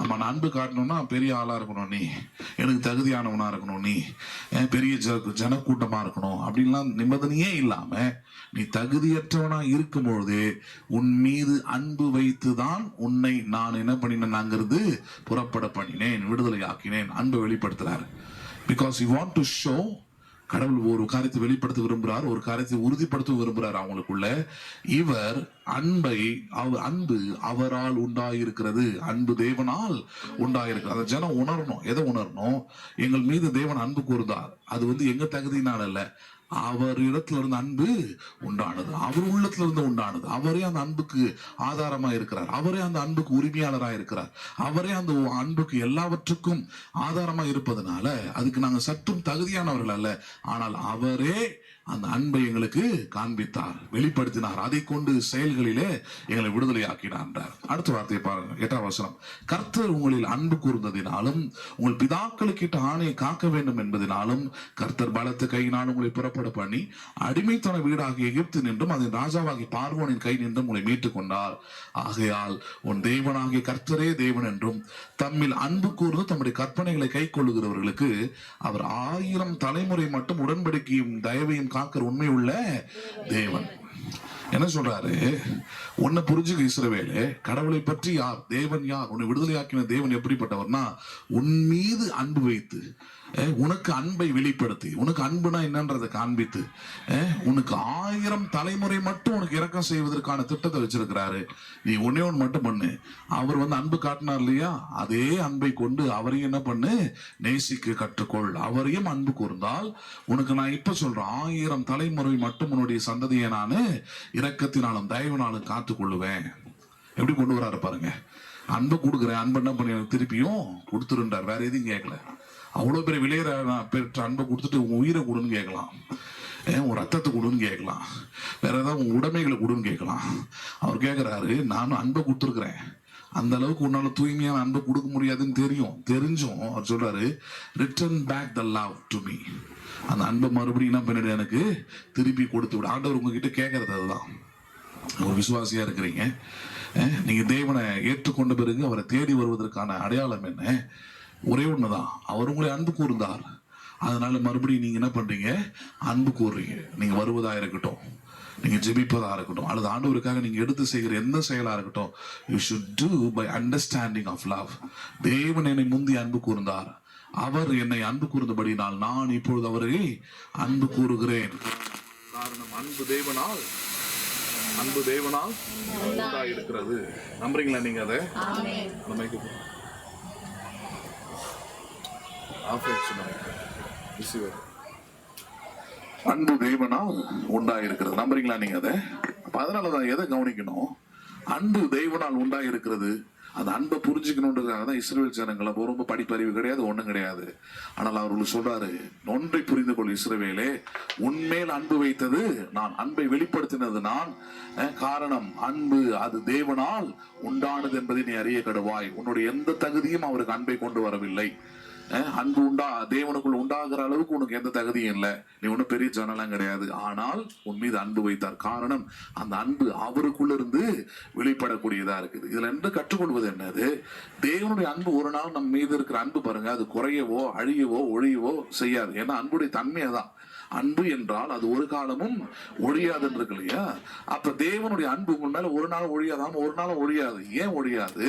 ஆமா, நான் அன்பு காட்டணும்னா பெரிய ஆளா இருக்கணும், நீ எனக்கு தகுதியானவனா இருக்கணும், நீ பெரிய ஜனக்கூட்டமா இருக்கணும் அப்படின்லாம் நிபந்தனையே இல்லாம நீ தகுதியற்றவனா இருக்கும் பொழுதே உன் மீது அன்பு வைத்துதான் உன்னை நான் என்ன பண்ணினேன்? அங்கிருந்து புறப்பட பண்ணினேன், விடுதலை ஆக்கினேன். அன்பை வெளிப்படுத்துறாரு. Because you want to show, கடவுள் ஒரு காரியத்தை வெளிப்படுத்த விரும்புகிறார், ஒரு காரியத்தை உறுதிப்படுத்த விரும்புகிறார் அவங்களுக்குள்ள. இவர் அன்பு அவரால் உண்டாயிருக்கிறது, அன்பு தேவனால் உண்டாயிருக்கிறது. அந்த ஜனம் உணரணும். எதை உணரணும்? எங்கள் மீது தேவன் அன்பு கூர்ந்தார். அது எங்க தகுதியினால் அல்ல, அவர் இடத்துல இருந்து அன்பு உண்டானது, அவர் உள்ளத்துல இருந்து உண்டானது. அவரே அந்த அன்புக்கு ஆதாரமா இருக்கிறார், அவரே அந்த அன்புக்கு உரிமையாளராக இருக்கிறார், அவரே அந்த அன்புக்கு எல்லாவற்றுக்கும் ஆதாரமா இருப்பதனால அதுக்கு நாங்க சற்றும் தகுதியானவர்கள் அல்ல. ஆனால் அவரே அந்த அன்பை எங்களுக்கு காண்பித்தார், வெளிப்படுத்தினார். அதை கொண்டு செயல்களிலே எங்களை விடுதலை ஆக்கினார் என்றார். அடுத்த வார்த்தையை பாருங்க, 8வது வசனம். கர்த்தர் உங்களில் அன்பு கூர்ந்ததினாலும் உங்கள் பிதாக்களுக்கு இட்ட ஆணையை காக்க வேண்டும் என்பதனாலும் கர்த்தர் பலத்த கையினால் உங்களை புறப்பட பண்ணி அடிமைத்தன வீடாகிய எகிப்து நின்றும் அதன் ராஜாவாகிய பார்வோனின் கை நின்றும் உங்களை மீட்டுக் கொண்டார். ஆகையால் உன் தேவனாகிய கர்த்தரே தேவன் என்றும் தம்மில் அன்பு கூர்ந்து தம்முடைய கற்பனைகளை கை கொள்ளுகிறவர்களுக்கு அவர் 1000 தலைமுறை மட்டும் உடன்படிக்கையும் தயவையும் காக்கிற உண்மை உள்ள தேவன். என்ன சொல்றாரு? உன்னை புரிஞ்சுக்க இஸ்ரவேலே, கடவுளை பற்றி யார், தேவன் யார், உன்னை விடுதலையாக்கின தேவன் எப்படிப்பட்டவர்னா உன் மீது அன்பு வைத்து உனக்கு அன்பை வெளிப்படுத்தி, உனக்கு அன்புனா என்னன்றதை காண்பித்து, உனக்கு 1000 தலைமுறை மட்டும் உனக்கு இரக்கம் செய்வதற்கான திட்டத்தை வச்சிருக்கிறாரு. நீ ஒன்னே ஒன்று மட்டும் பண்ணு. அவர் அன்பு காட்டினார் இல்லையா, அதே அன்பை கொண்டு அவரையும் என்ன பண்ணு, நேசிக்க கற்றுக்கொள். அவரையும் அன்பு கூர்ந்தால் உனக்கு நான் இப்ப சொல்றேன், 1000 தலைமுறை மட்டும் உன்னுடைய சந்ததியை நான் இரக்கத்தினாலும் தயவினாலும் காத்து கொள்ளுவேன். எப்படி கொண்டு வராரு பாருங்க. அன்பை கொடுக்குறேன், அன்பு என்ன பண்ணி எனக்கு திருப்பியும் கொடுத்துருன்றார். வேற எதையும் கேட்கல. அவ்வளவு பெரிய விலையிற பெற்ற அன்பை கொடுத்துட்டு உன் உயிரை கொடுன்னு கேட்கலாம், உன் ரத்தத்தை கொடுன்னு கேட்கலாம், வேற ஏதாவது உன் உடைமைகளை கொடுன்னு கேட்கலாம். அவர் கேட்கிறாரு, நானும் அன்பை கொடுத்துருக்குறேன், அந்த அளவுக்கு உன்னால தூய்மையான அன்பை கொடுக்க முடியாதுன்னு தெரிஞ்சும் அவர் சொல்றாரு, return back the love to me. அந்த அன்பை மறுபடியும் என்ன பண்ணிடு, எனக்கு திருப்பி கொடுத்து விட. ஆண்டவர் உங்ககிட்ட கேட்கறது அதுதான். ஒரு விசுவாசியா இருக்கிறீங்க, நீங்க தேவனை ஏற்றுக்கொண்ட பிறகு அவரை தேடி வருவதற்கான அடையாளம் என்ன? ஒரே ஒண்ணுதான், அவர் உங்களை அன்பு கூர்ந்தார். அதனால மறுபடியும் நீங்க என்ன பண்றீங்க, அன்பு கூறுறீங்க. நீங்க வருவதா இருக்கட்டும், நீங்க ஜெபிப்பதா இருக்கட்டும், அல்லது ஆண்டவருக்காக நீங்க எடுத்து செய்கிற எந்த செயலா இருக்கட்டும், you should do by understanding of love. தேவன் என்னை முந்தி அன்பு கூர்ந்தார், அவர் என்னை அன்பு கூர்ந்தபடினால் நான் இப்பொழுது அவரை அன்பு கூறுகிறேன். காரணம் அன்பு தேவனால் உண்டாயிருக்கிறது. நம்புறீங்களா நீங்க அதை? அன்பு தேவனால் உண்டாயிருக்கிறது. நம்புறீங்களா நீங்க அதை? அதனாலதான் எதை கவனிக்கணும், அன்பு தேவனால் உண்டாயிருக்கிறது. அந்த அன்பை புரிஞ்சுக்கணுன்றதுக்காக தான் இஸ்ரவேல் ஜனங்களை ரொம்ப படிப்பறிவு கிடையாது, ஒண்ணும் கிடையாது. ஆனால் அவர்களுக்கு சொல்றாரு, ஒன்றை புரிந்து கொள் இஸ்ரவேலே, உன்மேல் அன்பு வைத்தது நான், அன்பை வெளிப்படுத்தினது நான். காரணம் அன்பு அது தேவனால் உண்டானது என்பதை நீ அறிய கடுவாய். உன்னுடைய எந்த தகுதியும் அவருக்கு அன்பை கொண்டு வரவில்லை. அன்பு தேவனுக்குள்ள உண்டாகிற அளவுக்கு உனக்கு எந்த தகுதியும் இல்லை, நீ ஒன்னும் பெரிய ஜனலாம் கிடையாது. ஆனால் உன் மீது அன்பு வைத்தார். காரணம் அந்த அன்பு அவருக்குள்ள இருந்து வெளிப்படக்கூடியதா இருக்குது. இதுல என்ன கற்றுக்கொள்வது என்னது, தேவனுடைய அன்பு ஒரு நாள் நம்ம மீது இருக்கிற அன்பு பாருங்க, அது குறையவோ அழியவோ ஒழியவோ செய்யாது. ஏன்னா அன்புடைய தன்மையதான். அன்பு என்றால் அது ஒரு காலமும் ஒழியாதுன்னு இருக்கு இல்லையா? அப்ப தேவனுடைய அன்பு உங்க மேல ஒரு நாள் ஒழியாதாம, ஒரு நாளும் ஒழியாது. ஏன் ஒழியாது?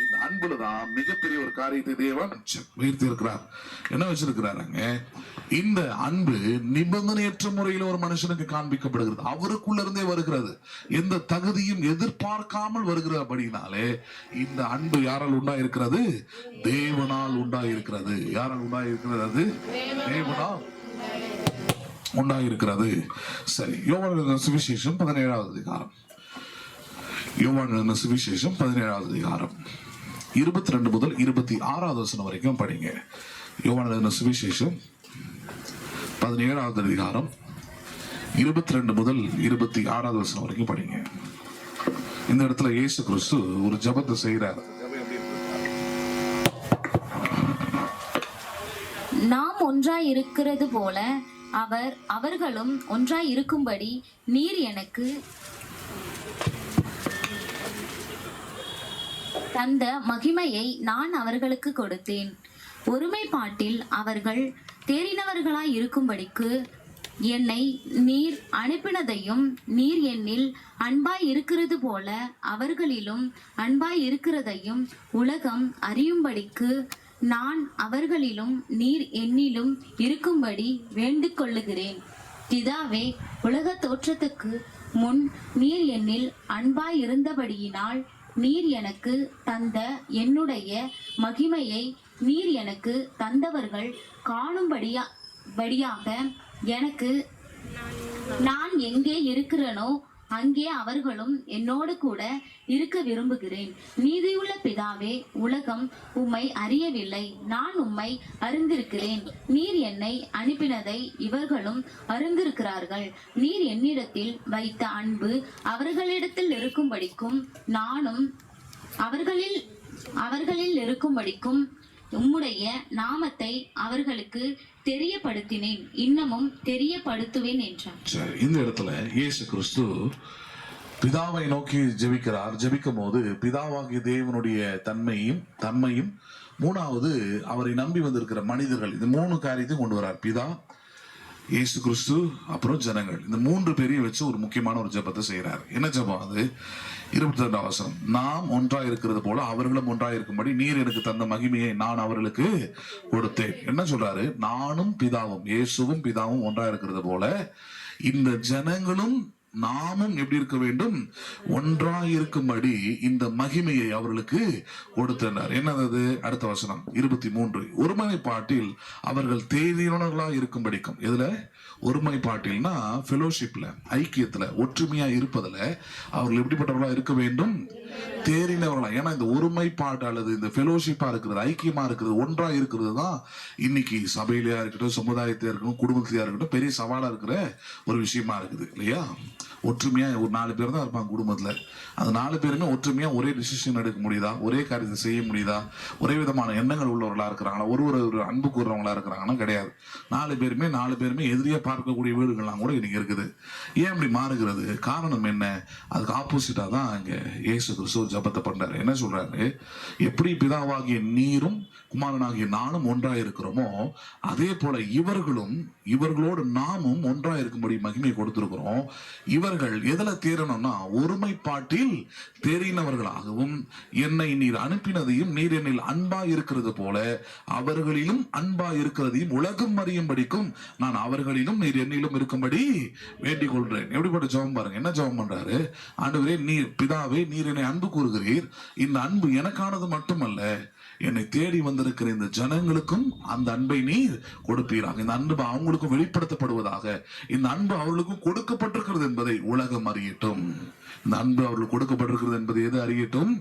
இந்த அன்புலதான் மிகப்பெரிய ஒரு காரியத்தை தேவன் வைத்து இருக்கிறார். என்ன வச்சிருக்கிறாருங்க, இந்த அன்பு நிபந்தனையற்ற முறையில் ஒரு மனுஷனுக்கு காண்பிக்கப்படுகிறது. அவருக்குள்ள இருந்தே வருகிறது, எந்த தகுதியும் எதிர்பார்க்காமல் வருகிறபடினாலே இந்த அன்பு யாரால் உண்டாயிருக்கிறது? தேவனால் உண்டாயிருக்கிறது. யாரால் உண்டாயிருக்கிறது? அது தேவனால் உண்டாயிருக்கிறது. சரி, யோவான் சுவிசேஷம் 17வது அதிகாரம். யோவான் சுவிசேஷம் 17வது அதிகாரம் 22 முதல் 26வது வசனம் வரைக்கும் படிங்க. யோவான் சுவிசேஷம் 17வது அதிகாரம் 22 முதல் 26வது வசனம் வரைக்கும் படிங்க. இந்த இடத்துல இயேசு கிறிஸ்து ஒரு ஜெபத்தை செய்கிறார். நாம் ஒன்றாய் இருக்கிறது போல அவர்களும் ஒன்றாய் இருக்கும்படி நீர் எனக்கு தந்த மகிமையை நான் அவர்களுக்கு கொடுத்தேன். ஒருமைப்பாட்டில் அவர்கள் தேறினவர்களாய் இருக்கும்படிக்கு என்னை நீர் அனுப்பினதையும் நீர் என்னில் அன்பாய் இருக்கிறது போல அவர்களிலும் அன்பாய் இருக்கிறதையும் உலகம் அறியும்படிக்கு நான் அவர்களிலும் நீர் என்னிலும் இருக்கும்படி வேண்டிக் கொள்ளுகிறேன். பிதாவே, உலக தோற்றத்துக்கு முன் நீர் என்னில் அன்பாய் இருந்தபடியினால் நீர் எனக்கு தந்த என்னுடைய மகிமையை நீர் எனக்கு தந்தவர்கள் காணும்படியாக எனக்கு நான் எங்கே இருக்கிறேனோ அங்கே அவர்களும் என்னோடு கூட இருக்க விரும்புகிறேன். நீதியுள்ள பிதாவே, உலகம் உம்மை அறியவில்லை, நான் உம்மை அறிந்திருக்கிறேன். நீர் என்னை அனுப்பினதை இவர்களும் அறிந்திருக்கிறார்கள். நீர் என்னிடத்தில் வைத்த அன்பு அவர்களிடத்தில் இருக்கும்படிக்கும் நானும் அவர்களில் இருக்கும்படிக்கும் உம்முடைய நாமத்தை அவர்களுக்கு தெரியப்படுத்தினேன், இன்னமும் தெரியப்படுத்துவேன் என்றார். இந்த இடத்துல இயேசு கிறிஸ்து பிதாவை நோக்கி ஜெபிக்கிறார். ஜெபிக்கும் போது பிதாவாகிய தேவனுடைய தன்மையும் மூணாவது அவரை நம்பி வந்திருக்கிற மனிதர்கள், இந்த 3 காரியத்தையும் கொண்டு வரார். பிதா, இயேசு கிறிஸ்து, அப்புறம் ஜனங்கள், இந்த 3 பேரையும் வச்சு ஒரு முக்கியமான ஒரு ஜெபத்தை செய்யறாரு. என்ன ஜெபம் அது? 22 வசனம், நாம் ஒன்றாய் இருக்கிறது போல அவர்களும் ஒன்றாய் இருக்கும்படி நீர் எனக்கு தந்த மகிமையை நான் அவர்களுக்கு கொடுத்தேன். என்ன சொல்றாரு? நானும் பிதாவும், இயேசுவும் பிதாவும் ஒன்றாய் இருக்கிறது போல இந்த ஜனங்களும் நாமும் எப்படி இருக்க வேண்டும்? ஒன்றாய் இருக்கும்படி இந்த மகிமையை அவர்களுக்கு கொடுத்தனர். என்னது? அடுத்த வசனம் 23, ஒருமைப்பாட்டில் அவர்கள் தேறினவர்களாய் இருக்கும்படிக்கும். எதுல? ஒருமைப்பாட்டில்னா ஃபெலோஷிப்ல, ஐக்கியத்துல, ஒற்றுமையா இருப்பதுல அவர்கள் எப்படிப்பட்டவர்களா இருக்க வேண்டும்? தேறினவர்களா. ஏன்னா இந்த ஒருமைப்பாடு அல்லது இந்த ஃபெலோஷிப்பா இருக்கிறது, ஐக்கியமா இருக்கிறது, ஒன்றா இருக்கிறது தான் இன்னைக்கு சபையிலயா இருக்கட்டும், சமுதாயத்திலயா இருக்கட்டும், குடும்பத்திலயா இருக்கட்டும் பெரிய சவாலா இருக்கிற ஒரு விஷயமா இருக்குது இல்லையா? ஒற்றுமையா ஒரு 4 பேர் தான் இருப்பாங்க குடும்பத்துல. அந்த 4 பேருமே ஒற்றுமையா ஒரே டிசிஷன் எடுக்க முடியுதா? ஒரே காரியத்தை செய்ய முடியுதா? ஒரே விதமான எண்ணங்கள் உள்ளவர்களா இருக்கிறாங்களா? ஒரு அன்பு கூறுறவங்களா இருக்கிறாங்கன்னா கிடையாது. 4 பேருமே எதிரியா பார்க்கக்கூடிய வீடுகள்லாம் கூட இன்னைக்கு இருக்குது. ஏன் இப்படி மாறுகிறது? காரணம் என்ன? அதுக்கு ஆப்போசிட்டா தான் இங்க இயேசு கிறிஸ்து ஜெபத்தை பண்றாரு. என்ன சொல்றாரு? எப்படி பிதாவாகிய நீரும் குமாரனாகிய நானும் ஒன்றாய் இருக்கிறோமோ அதே போல இவர்களோடு நாமும் ஒன்றாய் இருக்கும்படி மகிமை கொடுத்திருக்கிறோம். இவர்கள் எதுல தேரணும்னா ஒருமைப்பாட்டில் தேறினவர்களாகவும் என்னை நீர் அனுப்பினதையும் நீர் என்னில் அன்பா இருக்கிறது போல அவர்களிலும் அன்பா இருக்கிறதையும் உலகம் அறியும்படிக்கும் நான் அவர்களிலும் நீர் என்னிலும் இருக்கும்படி வேண்டிக் கொள்றேன். எப்படிப்பட்ட ஜெபம் பாருங்க. என்ன ஜெபம் பண்றாரு? ஆண்டவரே, நீர் பிதாவே, நீர் என்னை அன்பு கூறுகிறீர். இந்த அன்பு எனக்கானது மட்டுமல்ல, என்னை தேடி வந்திருக்கிற இந்த ஜனங்களுக்கும் அந்த அன்பை நீர் கொடுப்பீராக. இந்த அன்பு அவங்களுக்கும் வெளிப்படுத்தப்படுவதாக. இந்த அன்பு அவர்களுக்கும் கொடுக்கப்பட்டிருக்கிறது என்பதை உலகம் அறியட்டும். இந்த அன்பு அவர்களுக்கு கொடுக்கப்பட்டிருக்கிறது என்பதை எது அறியட்டும்?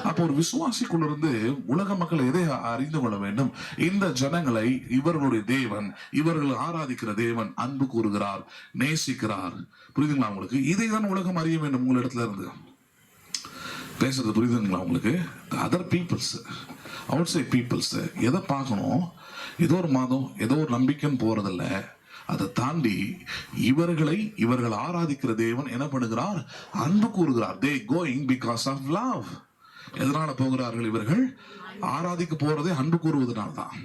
அப்போ ஒரு விசுவாசிக்குள்ளிருந்து உலக மக்கள் எதை அறிந்து கொள்ள வேண்டும்? இந்த ஜனங்களை இவர்களுடைய தேவன், இவர்கள் ஆராதிக்கிற தேவன் அன்பு கூறுகிறார், நேசிக்கிறார். புரியுதுங்களா உங்களுக்கு? இதை தான் உலகம் அறிய வேண்டும். உங்களிடத்துல இருந்து பேசுறது புரியுதுங்களா உங்களுக்கு? Other peoples, outside peoples எதை பார்க்கணும்? ஏதோ ஒரு மாதம், ஏதோ ஒரு நம்பிக்கைன்னு போறதில்ல. அதை தாண்டி இவர்கள் ஆராதிக்கிற தேவன் என்ன பண்ணுகிறார்? அன்பு கூறுகிறார். they going because of love. எதனால போகிறார்கள்? இவர்கள் ஆராதிக்க போறதே அன்பு கூறுவதனால தான்.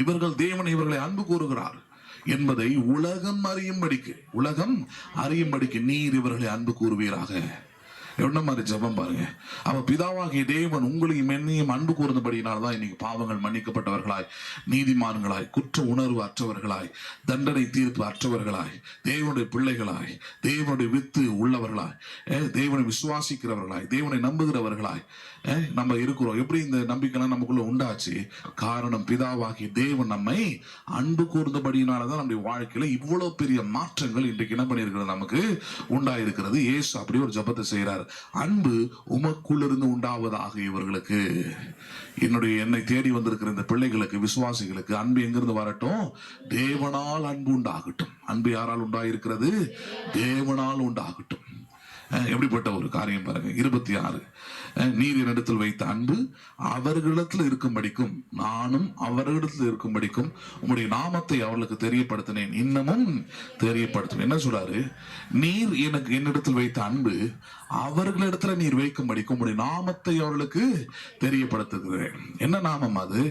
இவர்கள் தேவன் இவர்களை அன்பு கூறுகிறார் என்பதை உலகம் அறியும்படிக்கு நீர் இவர்களை அன்பு கூறுவீராக. என்ன மாதிரி ஜெபம் பாருங்க. அவ பிதாவாகிய தேவன் உங்களையும் என்னையும் அன்பு கூர்ந்தபடியினால்தான் இன்னைக்கு பாவங்கள் மன்னிக்கப்பட்டவர்களாய், நீதிமான்களாய், குற்ற உணர்வு அற்றவர்களாய், தண்டனை தீர்ப்பு அற்றவர்களாய், தேவனுடைய பிள்ளைகளாய், தேவனுடைய வித்து உள்ளவர்களாய், தேவனை விசுவாசிக்கிறவர்களாய், தேவனை நம்புகிறவர்களாய் நம்ம இருக்கிறோம். எப்படி இந்த நம்பிக்கைலாம் நமக்குள்ள உண்டாச்சு? காரணம், பிதாவாகிய தேவன் நம்மை அன்பு கூர்ந்தபடியினாலதான் நம்முடைய வாழ்க்கையில இவ்வளவு பெரிய மாற்றங்கள் இன்றைக்கு என்ன பண்ணியிருக்கிறது? நமக்கு உண்டாயிருக்கிறது. இயேசு அப்படி ஒரு ஜெபத்தை செய்யறாரு. அன்பு உமக்குள்ளிருந்து உண்டாவதாக இவர்களுக்கு. என்னை தேடி வந்திருக்கிற இந்த பிள்ளைகளுக்கு, விசுவாசிகளுக்கு அன்பு எங்கிருந்து வரட்டும்? தேவனால் அன்பு உண்டாகட்டும். அன்பு யாரால் உண்டாயிருக்கிறது? தேவனால் உண்டாகட்டும். எப்படிப்பட்ட ஒரு காரியம் பாருங்க. 26, நீர் என்னிடத்தில் வைத்த அன்பு அவர்களிடத்தில் இருக்கும்படிக்கும் நானும் அவர்களிடத்தில் இருக்கும்படிக்கும் உம்முடைய நாமத்தை அவர்களுக்கு தெரியப்படுத்தினேன், இன்னமும் தெரியப்படுத்துவேன். என்ன சொல்றாரு? நீர் என்னிடத்தில் வைத்த அன்பு அவர்களிடத்துல நீர் வைக்கும்படிக்கும் உம்முடைய நாமத்தை அவர்களுக்கு தெரியப்படுத்துகிறேன். என்ன நாமம் அது?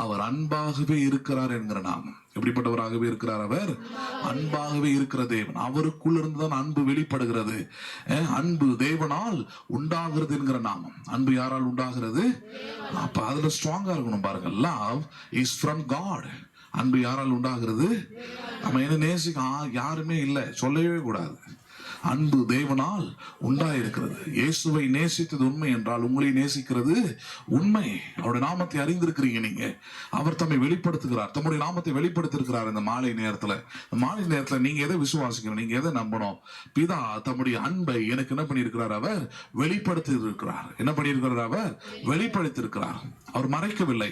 அவர் அன்பாகவே இருக்கிறார் என்கிற நாமம். எப்படிப்பட்டவராகவே இருக்கிறார்? அவர் அன்பாகவே இருக்கிற தேவன். அவருக்குள்ள இருந்துதான் அன்பு வெளிப்படுகிறது. அன்பு தேவனால் உண்டாகிறது என்கிற நாமம். அன்பு யாரால் உண்டாகிறது? அப்ப அதுல ஸ்ட்ராங்கா இருக்கணும் பாருங்க. Love is from God. அன்பு யாரால் உண்டாகிறது? நம்ம என்ன நேசிக்க யாருமே இல்லை, சொல்லவே கூடாது. அன்பு தேவனால் உண்டாயிருக்கிறது. இயேசுவை நேசித்தது உண்மை என்றால் உங்களை நேசிக்கிறது உண்மை. அவருடைய நாமத்தை அறிந்திருக்கிறீங்க நீங்க. அவர் தம்மை வெளிப்படுத்துகிறார், தம்முடைய நாமத்தை வெளிப்படுத்திருக்கிறார். இந்த மாலை நேரத்துல நீங்க எதை விசுவாசிக்கணும்? நீங்க எதை நம்பணும்? பிதா தம்முடைய அன்பை எனக்கு என்ன பண்ணியிருக்கிறார்? அவர் வெளிப்படுத்தி இருக்கிறார். என்ன பண்ணியிருக்கிறார்? அவர் வெளிப்படுத்தி இருக்கிறார். அவர் மறைக்கவில்லை.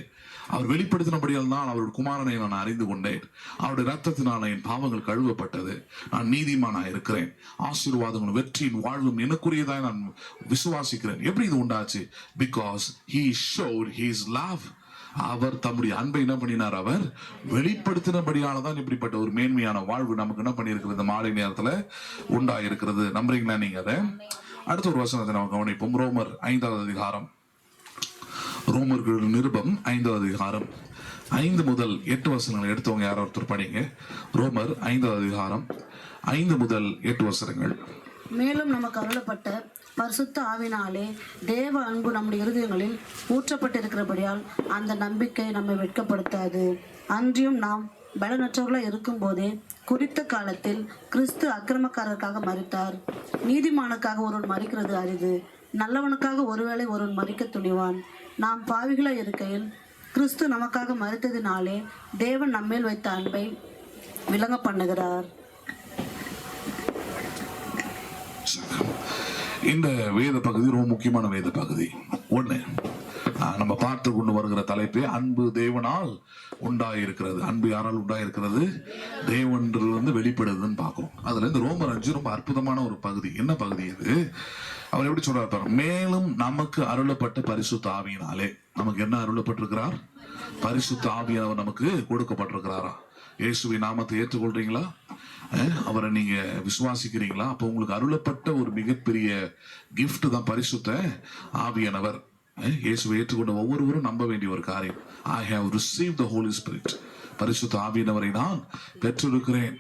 அவர் வெளிப்படுத்தினபடியால் தான் அவருடைய குமாரனை நான் அறிந்து கொண்டேன். அவருடைய ரத்தத்தினால் என் பாவங்கள் கழுவப்பட்டது. நான் நீதிமானா இருக்கிறேன். ஆசீர்வாதங்களும் வெற்றியின் வாழ்வும் எனக்குரியதாய் நான் விசுவாசிக்கிறேன். எப்படி இது உண்டாச்சு? Because he showed his love. அவர் தம்முடைய அன்பை என்ன பண்ணினார்? அவர் வெளிப்படுத்தினபடியானதான் இப்படிப்பட்ட ஒரு மேன்மையான வாழ்வு நமக்கு என்ன பண்ணியிருக்கிறது? மாலை நேரத்துல உண்டாயிருக்கிறது. நம்புறீங்களா நீங்க? அதை அடுத்த ஒரு வசனத்தை நம்ம கவனிப்போம். ரோமர் 5வது அதிகாரம். ரோமர்கள் நிருபம் 5வது அதிகாரம் 5 முதல் 8 வசனங்கள் எடுத்தவங்க யாரோ ஒருத்தர் படிங்க. ரோமர் 5வது அதிகாரம் 5 முதல் 8 வசனங்கள். மேலும் நமக்கு அருளப்பட்ட பரிசுத்த ஆவினாலே தேவ அன்பு நம்முடைய இருதயங்களில் ஊற்றப்பட்டிருக்கிறபடியால் அந்த நம்பிக்கை நம்மை வெட்கப்படுத்தாது. அன்றியும் நாம் பலனற்றவர்களாக இருக்கும் போதே குறித்த காலத்தில் கிறிஸ்து அக்கிரமக்காரருக்காக மரித்தார். நீதிமானுக்காக ஒருவன் மரிக்கிறது அரிது, நல்லவனுக்காக ஒருவேளை ஒருவன் மரிக்க துணிவான். நாம் பாவிகளாய் இருக்கையில் கிறிஸ்து நமக்காக மரித்ததினாலே தேவன் நம்மேல் வைத்த அன்பை விளங்க பண்ணுகிறார். இந்த வேத பகுதி ரொம்ப முக்கியமான வேத பகுதி. ஒண்ணு, நம்ம பார்த்து கொண்டு வருகிற தலைப்பே அன்பு தேவனால் உண்டாயிருக்கிறது. அன்பு யாரால் உண்டாயிருக்கிறது? தேவனிலிருந்து வெளிப்படுதுன்னு பார்க்கிறோம். அதுல இந்த ரோமர் 5 ரொம்ப அற்புதமான ஒரு பகுதி. என்ன பகுதி இது? அவர் எப்படி சொல்றாரு? மேலும் நமக்கு அருளப்பட்ட பரிசுத்த ஆவியினாலே. நமக்கு என்ன அருளப்பட்டிருக்கிறார்? பரிசுத்த ஆவியானவர் நமக்கு கொடுக்கப்பட்டிருக்கிறாரா? இயேசுவின் நாமத்தை ஏற்றுக்கொள்றீங்களா? அவரை நீங்க விசுவாசிக்கிறீங்களா? அப்போ உங்களுக்கு அருளப்பட்ட ஒரு மிகப்பெரிய கிஃப்ட் தான் பரிசுத்த ஆவியானவர். இயேசுவை ஏற்றுக்கொண்ட ஒவ்வொருவரும் நம்ப வேண்டிய ஒரு காரியம். I have received the Holy Spirit. பரிசுத்த ஆவியானவரை நான் பெற்றிருக்கிறேன்.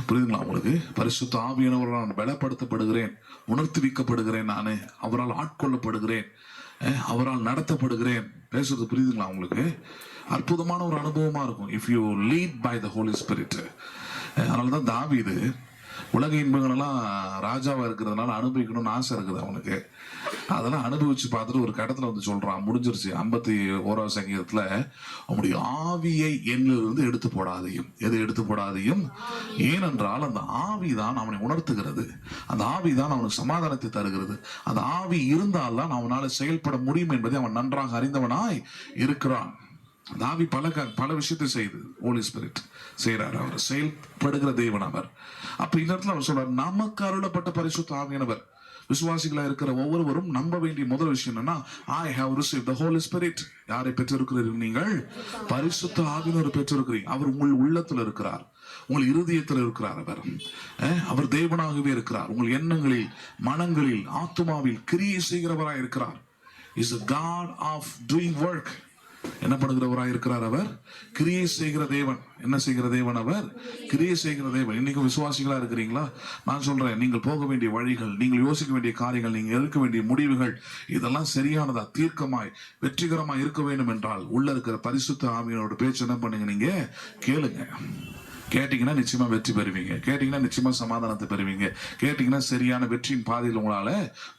புரியுதுங்களா உங்களுக்கு? பரிசுத்த ஆவியானவரை நான் பலப்படுத்தப்படுகிறேன், உணர்த்துவிக்கப்படுகிறேன், நான் அவரால் ஆட்கொள்ளப்படுகிறேன், அவரால் நடத்தப்படுகிறேன். பேசுறது புரியுதுங்களா உங்களுக்கு? அற்புதமான ஒரு அனுபவமா இருக்கும் if you lead by the Holy Spirit. அதனாலதான் தாவீது உலக இன்பங்கள் எல்லாம் ராஜாவா இருக்கிறதுனால அனுபவிக்கணும்னு ஆசை இருக்குது அவனுக்கு. அதெல்லாம் அனுபவிச்சு பார்த்துட்டு ஒரு கடத்துல வந்து சொல்றான், முடிஞ்சிருச்சு 51வது சங்கீதத்துல, உங்களுடைய ஆவியை என்னிலிருந்து எடுத்து போடாதையும். எது எடுத்து போடாதையும்? ஏனென்றால் அந்த ஆவிதான் அவனை உணர்த்துகிறது, அந்த ஆவிதான் அவனுக்கு சமாதானத்தை தருகிறது. அந்த ஆவி இருந்தால்தான் அவனால செயல்பட முடியும் என்பதை அவன் நன்றாக அறிந்தவனாய் இருக்கிறான். அந்த ஆவி பல விஷயத்தை செய்யுது. ஹோலி ஸ்பிரிட் செய்யறாரு, அவர் செயல்படுகிற தேவன் அவர். அப்ப இந்த இடத்துல அவர் சொல்றாரு, நமக்கு அருளப்பட்ட பரிசுத்த ஆவியானவர். விசுவாசிகளா இருக்கிற ஒவ்வொருவரும் நம்ப வேண்டிய முதல் விஷயம் என்னன்னா, I have received the Holy Spirit. யாரை பெற்றிருக்கிறீர்கள்? நீங்கள் பரிசுத்த ஆவியானவரை பெற்றிருக்கிறீங்க. அவர் உங்கள் உள்ளத்துல இருக்கிறார், உங்கள் இருதயத்தில் இருக்கிறார். அவர் தேவனாகவே இருக்கிறார். உங்கள் எண்ணங்களில், மனங்களில், ஆத்துமாவில் கிரியை செய்கிறவராய் இருக்கிறார். Is a God of doing work. என்ன பண்ணுகிறவராய் இருக்கிறார்? அவர் கிரியை செய்கிற தேவன். என்ன செய்கிற தேவன்? அவர் கிரியை செய்கிற தேவன். இன்னைக்கு விசுவாசிகளா இருக்கிறீங்களா? நான் சொல்றேன், நீங்கள் போக வேண்டிய வழிகள், நீங்கள் யோசிக்க வேண்டிய காரியங்கள், நீங்க எடுக்க வேண்டிய முடிவுகள், இதெல்லாம் சரியானதா, தீர்க்கமாய், வெற்றிகரமாய் இருக்க வேண்டும் என்றால் உள்ள இருக்கிற பரிசுத்த ஆவியானவரோட பேச்சு என்ன பண்ணுங்க? நீங்க கேளுங்க. கேட்டீங்கன்னா நிச்சயமா வெற்றி பெறுவீங்க. கேட்டீங்கன்னா நிச்சயமா சமாதானத்தை பெறுவீங்க. கேட்டீங்கன்னா சரியான வெற்றியின் பாதையில் உங்களால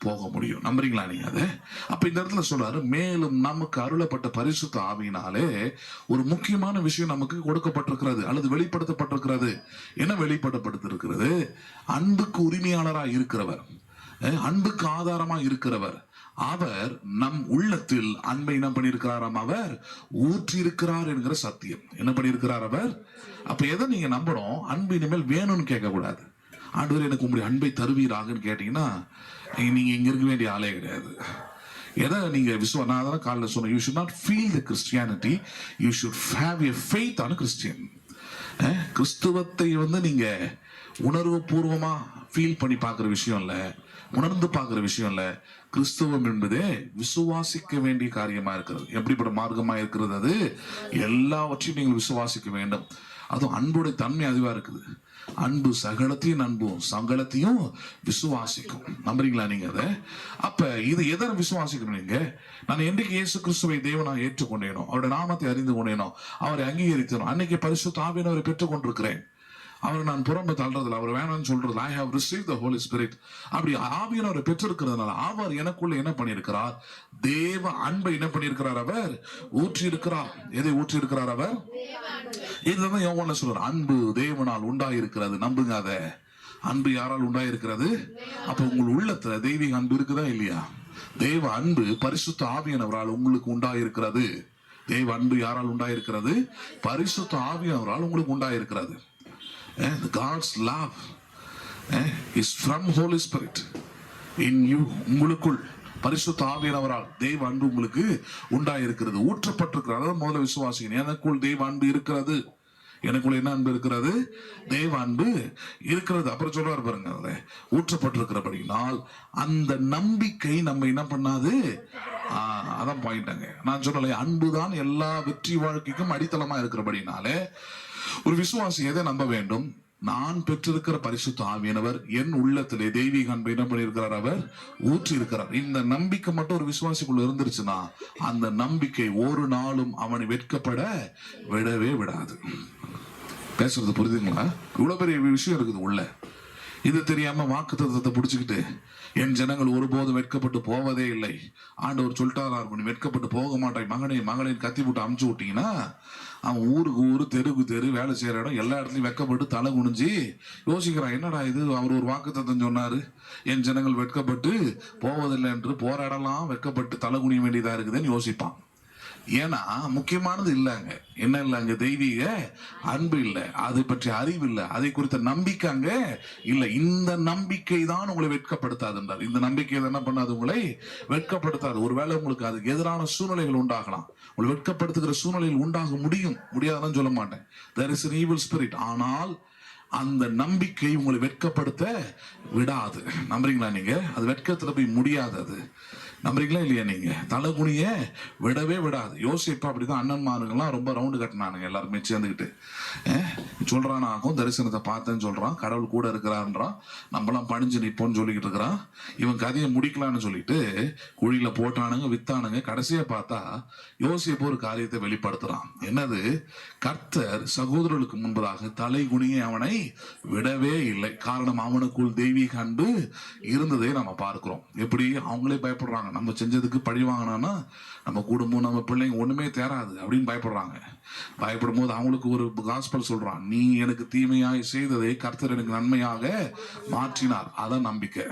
போக முடியும். நம்புறீங்களா நீங்க அதை? அப்ப இந்த இடத்துல சொல்றாரு, மேலும் நமக்கு அருளப்பட்ட பரிசுத்த ஆவியினாலே ஒரு முக்கியமான விஷயம் நமக்கு கொடுக்கப்பட்டிருக்கிறது அல்லது வெளிப்படுத்தப்பட்டிருக்கிறது. என்ன வெளிப்படுத்தப்பட்டிருக்கிறது? அன்புக்கு உரிமையாளராக இருக்கிறவர், அன்புக்கு ஆதாரமா இருக்கிறவர். அவர் நம் உள்ளத்தில் அன்பை என்ன பண்ணியிருக்கிறாராம்? அவர் ஊற்றி இருக்கிறார் என்கிற சத்தியம். என்ன பண்ணியிருக்கிறார் அவர்? அப்ப எதை நீங்க நம்பணும்? அன்பு இனிமேல் வேணும்னு கேட்க கூடாது. ஆண்டவர் எனக்கு உங்களுடைய அன்பை தருவீராகன்னு கேட்டீங்கன்னா நீங்க இங்க இருக்க வேண்டிய ஆளே கிடையாது. எதை நீங்க நான் அதான் காலைல சொன்னேன், you should not feel the Christianity, you should have a faith on Christian. கிறிஸ்துவத்தை நீங்க உணர்வு பூர்வமா ஃபீல் பண்ணி பார்க்குற விஷயம் இல்ல, உணர்ந்து பார்க்குற விஷயம் இல்ல. கிறிஸ்துவம் என்பதே விசுவாசிக்க வேண்டிய காரியமா இருக்கிறது. எப்படிப்பட்ட மார்க்கமா இருக்கிறது? அது எல்லாவற்றையும் நீங்கள் விசுவாசிக்க வேண்டும். அதுவும் அன்புடைய தன்மை அதுவா இருக்குது. அன்பு சகலத்தையும் நம்பும், சகலத்தையும் விசுவாசிக்கும். நம்புறீங்களா நீங்க அதை? அப்ப இது எதை விசுவாசிக்கணும்? நீங்க, நான் என்றைக்கு இயேசு கிறிஸ்துவை தேவனாக ஏற்றுக்கொண்டேனோ, அவருடைய நாமத்தை அறிந்து கொண்டேனோ, அவரை அங்கீகரித்தேனோ, அன்னைக்கு பரிசுத்த ஆவியானவரை பெற்றுக் கொண்டிருக்கிறேன். அவரை நான் புறம்பு தள்ளுறதுல, அவர் வேணாம்னு சொல்றது, I have received the Holy Spirit. அப்படி ஆவியானவரை பெற்றிருக்கிறதுனால அவர் எனக்குள்ள என்ன பண்ணியிருக்கிறார்? தேவ அன்பை என்ன பண்ணியிருக்கிறார்? அவர் ஊற்றி இருக்கிறார். எதை ஊற்றி இருக்கிறார்? அவர் இதுதான் யோவான் சொல்றார், அன்பு தேவனால் உண்டாயிருக்கிறது. நம்புங்க அதை. அன்பு யாரால் உண்டாயிருக்கிறது? அப்ப உங்கள் உள்ளத்துல தெய்வீக அன்பு இருக்குதா இல்லையா? தேவ அன்பு பரிசுத்த ஆவியானவரால் உங்களுக்கு உண்டாயிருக்கிறது. தேவ அன்பு யாரால் உண்டாயிருக்கிறது? பரிசுத்த ஆவியானவரால் உங்களுக்கு உண்டாயிருக்கிறது. God's love is from Holy Spirit in you. உங்களுக்குள் பரிசுத்த ஆவியானவரால் தெய்வ அன்பு உங்களுக்கு உண்டாயிருக்கிறது, ஊற்றப்பட்டிருக்கிறது. முதல்ல விசுவாசிங்க, எனக்குள் தெய்வ அன்பு இருக்கிறது. எனக்குள்ள என்ன அன்பு இருக்கிறது? தெய்வ அன்பு இருக்கிறது. அப்புறம் சொல்றாரு பாருங்க, அதுல ஊற்றப்பட்டிருக்கிறபடினால் அந்த நம்பிக்கை நம்ம என்ன பண்ணாது? அதான் பாயிண்டாங்க. நான் சொன்னல, அன்புதான் எல்லா வெற்றி வாழ்க்கைக்கும் அடித்தளமா இருக்கிறபடினாலே ஒரு விசுவாசி எதை நம்ப வேண்டும்? நான் பெற்றிருக்கிற பரிசுத்த ஆவியானவர் என் உள்ளத்திலே தெய்வீக அன்பை என்ன பண்ணியிருக்கிறார்? அவர் ஊற்றி இருக்கிறார். இந்த நம்பிக்கை மட்டும் ஒரு விசுவாசிக்குள்ள இருந்துருச்சுன்னா அந்த நம்பிக்கை ஒரு நாளும் அவனை வெட்கப்பட விடவே விடாது. பேசுறது புரியுதுங்களா? இவ்வளவு பெரிய விஷயம் இருக்குது உள்ள. இது தெரியாம வாக்குத்தத்தத்தை பிடிச்சுக்கிட்டு என் ஜனங்கள் ஒருபோதும் வெட்கப்பட்டு போவதே இல்லை, ஆண்டவர் சொல்லிட்டாரா இருக்கும், நீ வெட்கப்பட்டு போக மாட்டாய் மகனே மகளையும் கத்தி போட்டு அமுச்சு விட்டீங்கன்னா அவன் ஊருக்கு ஊரு தெருக்கு தெரு வேலை செய்யற இடம் எல்லா இடத்துலயும் வெட்கப்பட்டு தலை குனிஞ்சு யோசிக்கிறான், என்னடா இது, அவர் ஒரு வாக்குத்தத்தம் சொன்னாரு, என் ஜனங்கள் வெட்கப்பட்டு போவதில்லை என்று போற இடம்லாம் வெட்கப்பட்டு தலை குனிய வேண்டியதா இருக்குதுன்னு யோசிப்பான். ஏன்னா முக்கியமானது இல்லைங்க, என்ன இல்லைங்க? தெய்வீக அன்பு இல்லை, அதை பற்றி அறிவு இல்லை, அதை குறித்த நம்பிக்கை அங்க இல்லை. இந்த நம்பிக்கை தான் உங்களை வெட்கப்படுத்தாது என்றார். இந்த நம்பிக்கை என்ன பண்ணாது? உங்களை வெட்கப்படுத்தாது. ஒருவேளை உங்களுக்கு அதுக்கு எதிரான சூழ்நிலைகள் உண்டாகலாம், உங்களை வெட்கப்படுத்துகிற சூழ்நிலைகள் உண்டாக முடியாதுன்னு சொல்ல மாட்டேன். there is an evil spirit. ஆனால் அந்த நம்பிக்கை உங்களை வெட்கப்படுத்த விடாது. நம்புறீங்களா நீங்க? அது வெட்கத்துல போய் முடியாது. அது நம்புறீங்களா இல்லையா? நீங்க தலைகுனிய விடவே விடாது. யோசிப்பா அப்படிதான் அண்ணன்மாருங்கெல்லாம் ரொம்ப ரவுண்டு கட்டினானுங்க எல்லாருமே சேர்ந்துக்கிட்டு. சொல்றான், ஆகும் தரிசனத்தை பார்த்தேன்னு சொல்றான், கடவுள் கூட இருக்கிறான்றான், நம்மளாம் பணிஞ்சு நிப்போன்னு சொல்லிக்கிட்டு இருக்கிறான். இவன் கதையை முடிக்கலான்னு சொல்லிட்டு குழியில போட்டானுங்க, வித்தானுங்க. கடைசியா பார்த்தா யோசிப்பு ஒரு காரியத்தை வெளிப்படுத்துறான். என்னது? கர்த்தர் சகோதரர்களுக்கு முன்பதாக தலை குனிய அவனை விடவே இல்லை. காரணம், அவனுக்குள் தெய்வீக அன்பு இருந்ததை நம்ம பார்க்கிறோம். எப்படி? அவங்களே பயப்படுறாங்க, நம்ம செஞ்சதுக்கு பழி வாங்கினா நம்ம குடும்பம் நம்ம பிள்ளைங்க ஒண்ணுமே தேராது அப்படின்னு பயப்படுறாங்க. பயப்படும் போது அவங்களுக்கு ஒரு காஸ்பல் சொல்றான், நீ எனக்கு தீமையாய் செய்ததை கர்த்தர் எனக்கு நன்மையாக மாற்றினார். அதான் நம்பிக்கை.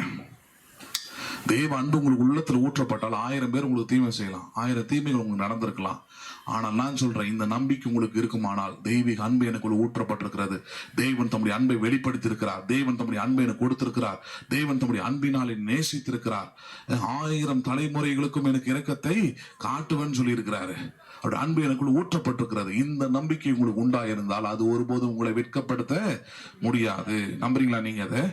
தெய்வ அன்பு உங்களுக்கு உள்ளத்துல ஊற்றப்பட்டால் 1000 பேர் உங்களுக்கு தீமை செய்யலாம், 1000 தீமைகள் உங்களுக்கு நடந்திருக்கலாம். ஆனால் நான் சொல்றேன், இந்த நம்பிக்கை உங்களுக்கு இருக்குமானால் தெய்வீக அன்பு எனக்குள்ள ஊற்றப்பட்டிருக்கிறது, தேவன் தம்முடைய அன்பை வெளிப்படுத்தி இருக்கிறார், தேவன் தம்முடைய அன்பை எனக்கு கொடுத்திருக்கிறார், தேவன் தம்முடைய அன்பினால் நேசித்திருக்கிறார், 1000 தலைமுறைகளுக்கும் எனக்கு இரக்கத்தை காட்டுவேன்னு சொல்லி இருக்கிறாரு. அவருடைய அன்பு எனக்குள்ள ஊற்றப்பட்டிருக்கிறது. இந்த நம்பிக்கை உங்களுக்கு உண்டாயிருந்தால் அது ஒருபோதும் உங்களை வெட்கப்படுத்த முடியாது. நம்புறீங்களா நீங்க அதை?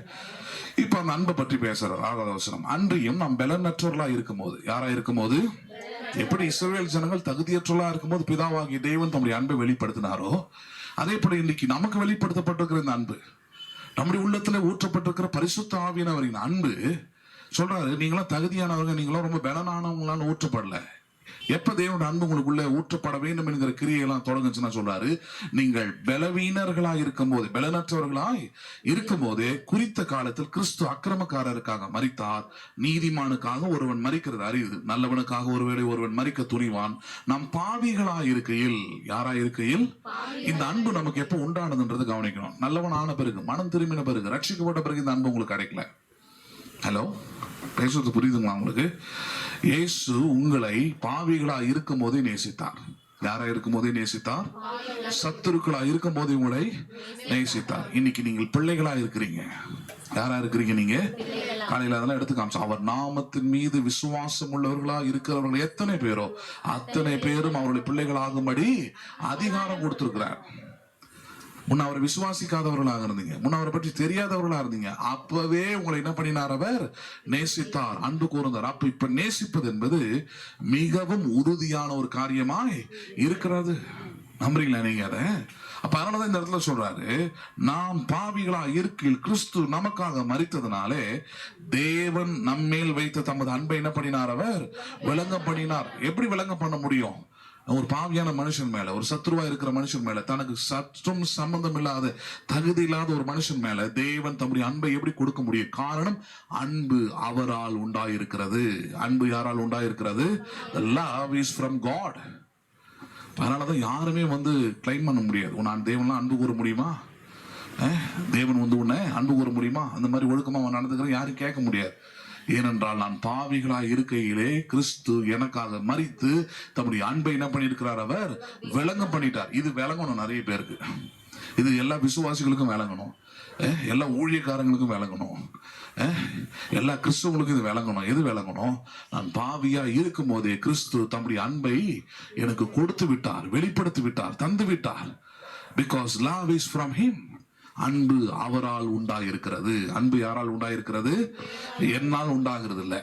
இப்ப அந்த அன்பை பற்றி பேசுறார் 6வது வசனம். அன்றியும் நாம் பலனற்றவர்களா இருக்கும் போது, யாரா இருக்கும் போது? எப்படி இஸ்ரவேல் ஜனங்கள் தகுதியற்றவர்களா இருக்கும்போது பிதாவாகிய தேவன் தம்முடைய அன்பை வெளிப்படுத்தினாரோ, அதே போல இன்னைக்கு நமக்கு வெளிப்படுத்தப்பட்டிருக்கிற இந்த அன்பு, நம்முடைய உள்ளத்துல ஊற்றப்பட்டிருக்கிற பரிசுத்த ஆவியானவரின் அன்பு சொல்றாரு, நீங்களாம் தகுதியானவங்க, நீங்களாம் ரொம்ப பலனானவங்களான்னு ஊற்றப்படல. எப்ப தேவனுடைய அன்பு உங்களுக்குள்ள ஊற்றப்பட வேண்டும் என்கிற கிரியையெல்லாம் தொடங்குச்சுன்னா சொல்றாரு, நீங்கள் பலவீனர்களாய் இருக்கும் போது, பலனற்றவர்களாய் இருக்கும் போதே குறித்த காலத்தில் கிறிஸ்து அக்கிரமக்காரருக்காக மரித்தார், நீதிமானுக்காக ஒருவன் மரிக்கிறது அரிது, நல்லவனுக்காக ஒருவேளை ஒருவன் மரிக்க துணிவான். நாம் பாவிகளாய் இருக்கையில், யாராய் இருக்கையில்? இந்த அன்பு நமக்கு எப்ப உண்டானதுன்றது கவனிக்கணும். நல்லவன் ஆன பிறகு, மனம் திரும்பின பிறகு, ரட்சிக்கப்பட்ட பிறகு இந்த அன்பு உங்களுக்கு கிடைக்கல. ஹலோ, பேசுறது புரியுதுங்களா உங்களுக்கு? இயேசு உங்களை பாவிகளா இருக்கும் போதே நேசித்தார். யாரா இருக்கும் போதே நேசித்தார்? சத்துருக்களா இருக்கும் போதே உங்களை நேசித்தார். இன்னைக்கு நீங்கள் பிள்ளைகளா இருக்கிறீங்க. யாரா இருக்கிறீங்க நீங்க? காலையில அதெல்லாம் எடுத்து காமிச்சோம். அவர் நாமத்தின் மீது விசுவாசம் உள்ளவர்களா இருக்கிறவர்கள் எத்தனை பேரோ அத்தனை பேரும் அவருடைய பிள்ளைகளாகும்படி அதிகாரம் கொடுத்திருக்கிறார். முன்ன அவரை விசுவாசிக்காதவர்களாக இருந்தீங்க, முன்ன அவரை பற்றி தெரியாதவர்களா இருந்தீங்க, அப்பவே உங்களை என்ன பண்ணினார்? அவர் நேசித்தார், அன்பு கூர்ந்தார். அப்ப இப்ப நேசிப்பது என்பது மிகவும் உறுதியான ஒரு காரியமாய் இருக்கிறது. நம்புறீங்களா நீங்க அதை? அப்ப அதனாலதான் இந்த இடத்துல சொல்றாரு, நாம் பாவிகளா இருக்கையில் கிறிஸ்து நமக்காக மரித்ததுனாலே தேவன் நம்மேல் வைத்த தமது அன்பை என்ன பண்ணினார்? அவர் விளங்க பண்ணினார். எப்படி விளங்க பண்ண முடியும்? ஒரு பாவியான மனுஷன் மேல, ஒரு சத்ருவா இருக்கிற மனுஷன் மேல, தனக்கு சற்றும் சம்பந்தம் இல்லாத தகுதி இல்லாத ஒரு மனுஷன் மேல தேவன் தம்முடைய அன்பை எப்படி கொடுக்க முடியும்? காரணம், அன்பு அவரால் உண்டாயிருக்கிறது. அன்பு யாரால் உண்டாயிருக்கிறது? The love is from God. அதனாலதான் யாருமே கிளைம் பண்ண முடியாது, நான் தேவன்லாம் அன்பு கூற முடியுமா, தேவன் உன்னை அன்பு கூற முடியுமா, அந்த மாதிரி ஒழுக்கமா அவன் நடந்துக்கிறேன் யாரும் கேட்க முடியாது. ஏனென்றால் நான் பாவிகளாய் இருக்கையிலே கிறிஸ்து எனக்காக மரித்து தம்முடைய அன்பை என்ன பண்ணியிருக்கிறார்? அவர் விளங்க பண்ணிட்டார். இது விளங்கணும் நிறைய பேருக்கு, இது எல்லா விசுவாசிகளுக்கும் விளங்கணும், எல்லா ஊழியக்காரங்களுக்கும் விளங்கணும், எல்லா கிறிஸ்துவங்களுக்கும் இது விளங்கணும். எது விளங்கணும்? நான் பாவியா இருக்கும் போதே கிறிஸ்து தம்முடைய அன்பை எனக்கு கொடுத்து விட்டார், வெளிப்படுத்தி விட்டார், தந்து விட்டார். Because love is from him. அன்பு அவரால் உண்டாயிருக்கிறது. அன்பு யாரால் உண்டாயிருக்கிறது? என்னால் உண்டாகிறது இல்லை.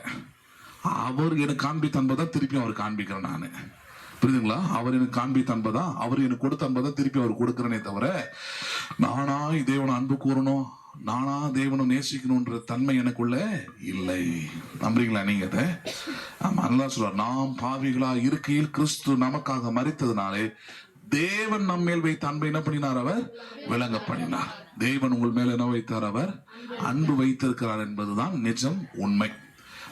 அவர் எனக்கு காண்பித்த அன்பதான் திருப்பி அவர் காண்பிக்கிறேன் நானு. புரியுதுங்களா? அவர் எனக்கு காண்பித்த அன்பதா, அவர் எனக்கு கொடுத்த அன்பதா திருப்பி அவர் கொடுக்கிறேனே தவிர நானா தேவனை அன்பு கூறணும், நானா தேவனை நேசிக்கணும்ன்ற தன்மை எனக்குள்ள இல்லை. நம்புறீங்களா நீங்க அதை? ஆமா, நல்லா சொல்றார், நாம் பாவிகளா இருக்கையில் கிறிஸ்து நமக்காக மரித்ததுனாலே தேவன் நம்ம மேல் வைத்த அன்பை என்ன பண்ணினார்? அவர் விளங்க பண்ணினார். தேவன் உங்கள் மேல என்ன வைத்தார்? அவர் அன்பு வைத்திருக்கிறார் என்பதுதான் நிஜம், உண்மை.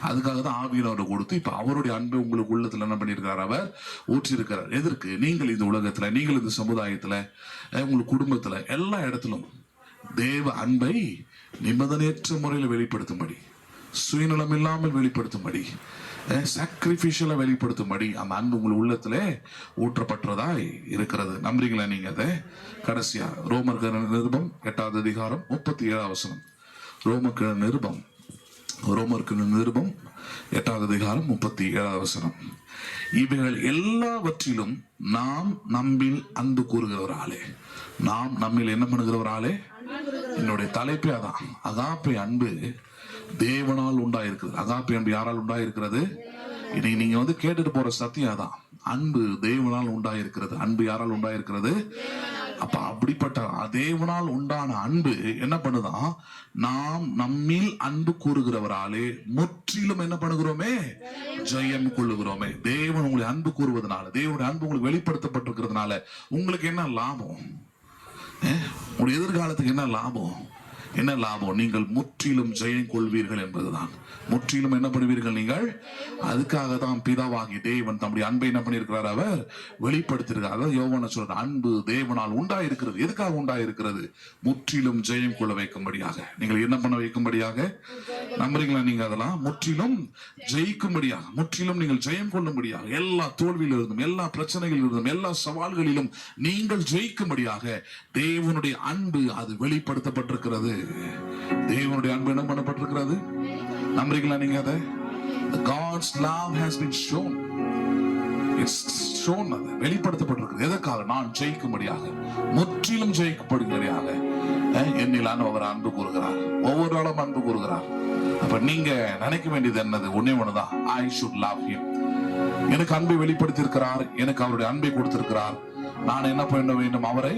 அதுக்காக தான் ஆவியானவரை கொடுத்து இப்ப அவருடைய அன்பை உங்களுக்கு உள்ளத்துல என்ன பண்ணியிருக்கிறார்? அவர் ஊற்றி இருக்கிறார். எதற்கு? நீங்கள் இந்த உலகத்துல, நீங்கள் இந்த சமுதாயத்துல, உங்களுக்கு குடும்பத்துல, எல்லா இடத்திலும் தேவ அன்பை நிபந்தனையற்ற முறையில் வெளிப்படுத்தும்படி, சுயநலம் இல்லாமல் வெளிப்படுத்தும்படி, சாக்ரிஃபிஷியலா வெளிப்படுத்தும்படி அந்த அன்பு உங்கள் உள்ளத்துல ஊற்றப்பட்டதாய் இருக்கிறது. நம்புறீங்களா நீங்க அதை? கடைசியா ரோமர் நிருபம் 8வது அதிகாரம் 37வது வசனம். ரோமருக்கு நிருபம் 8வது அதிகாரம் 37வது வசனம். இவைகள் எல்லாவற்றிலும் நாம் நம்மில் அன்பு கூறுகிறவராலே, நாம் நம்மில் என்ன பண்ணுகிறவராலே, என்னுடைய தலைப்பே அதான், அகாப்பே அன்பு தேவனால் உண்டாயிருக்கிறது. அகாப்பே அன்பு யாரால் உண்டாயிருக்கிறது? இன்னைக்கு நீங்க கேட்டுட்டு போற சத்தியம் அதான், அன்பு தேவனால் உண்டாயிருக்கிறது. அன்பு யாரால் உண்டாயிருக்கிறது? அப்ப அப்படிப்பட்ட தேவனால் உண்டான அன்பு என்ன பண்ணுதான்? நாம் நம்மில் அன்பு கூறுகிறவராலே முற்றிலும் என்ன பண்ணுகிறோமே? ஜெயம் கொள்ளுகிறோமே. தேவன் உங்களை அன்பு கூறுவதனால, தேவனுடைய அன்பு உங்களுக்கு வெளிப்படுத்தப்பட்டிருக்கிறதுனால உங்களுக்கு என்ன லாபம்? உங்களுடைய எதிர்காலத்துக்கு என்ன லாபம்? என்ன லாபம்? நீங்கள் முற்றிலும் ஜெயம் கொள்வீர்கள் என்பதுதான். முற்றிலும் என்ன பண்ணுவீர்கள் நீங்கள்? அதுக்காக தான் பிதாவாகி தேவன் தம்முடைய அன்பை என்ன பண்ணியிருக்கிறார்? அவர் வெளிப்படுத்திருக்கிறார். அதாவது யோவான் சொல்ற அன்பு தேவனால் உண்டாயிருக்கிறது. எதுக்காக உண்டாயிருக்கிறது? முற்றிலும் ஜெயம் கொள்ள வைக்கும்படியாக. நீங்கள் என்ன பண்ண வைக்கும்படியாக? நம்புறீங்களா நீங்க? அதெல்லாம் முற்றிலும் ஜெயிக்கும்படியாக, முற்றிலும் நீங்கள் ஜெயம் கொள்ளும்படியாக, எல்லா தோல்வியில் இருந்தும், எல்லா பிரச்சனைகளில் இருந்தும், எல்லா சவால்களிலும் நீங்கள் ஜெயிக்கும்படியாக தேவனுடைய அன்பு அது வெளிப்படுத்தப்பட்டிருக்கிறது. தேவனுடைய அன்பு என்ன பண்ணப்பட்டிருக்கிறது? நம்புறீங்களா நீங்க அதை? God's love has been shown. It's shown, அது வெளிப்படுத்தப்பட்டிருக்கிறது. எதற்காக? நான் ஜெயிக்கும்படியாக, முற்றிலும் ஜெயிக்கப்படும்படியாக என்னில் அவர் அன்பு கூறுகிறார். ஒவ்வொரு நாளும் அன்பு கூறுகிறார். அப்ப நீங்க நினைக்க வேண்டியது என்னது? ஒன்னே ஒண்ணுதான், I should love him. எனக்கு அன்பை வெளிப்படுத்தி இருக்கிறார், எனக்கு அவருடைய அன்பை கொடுத்திருக்கிறார். நான் என்ன பண்ண வேண்டும்? அவரை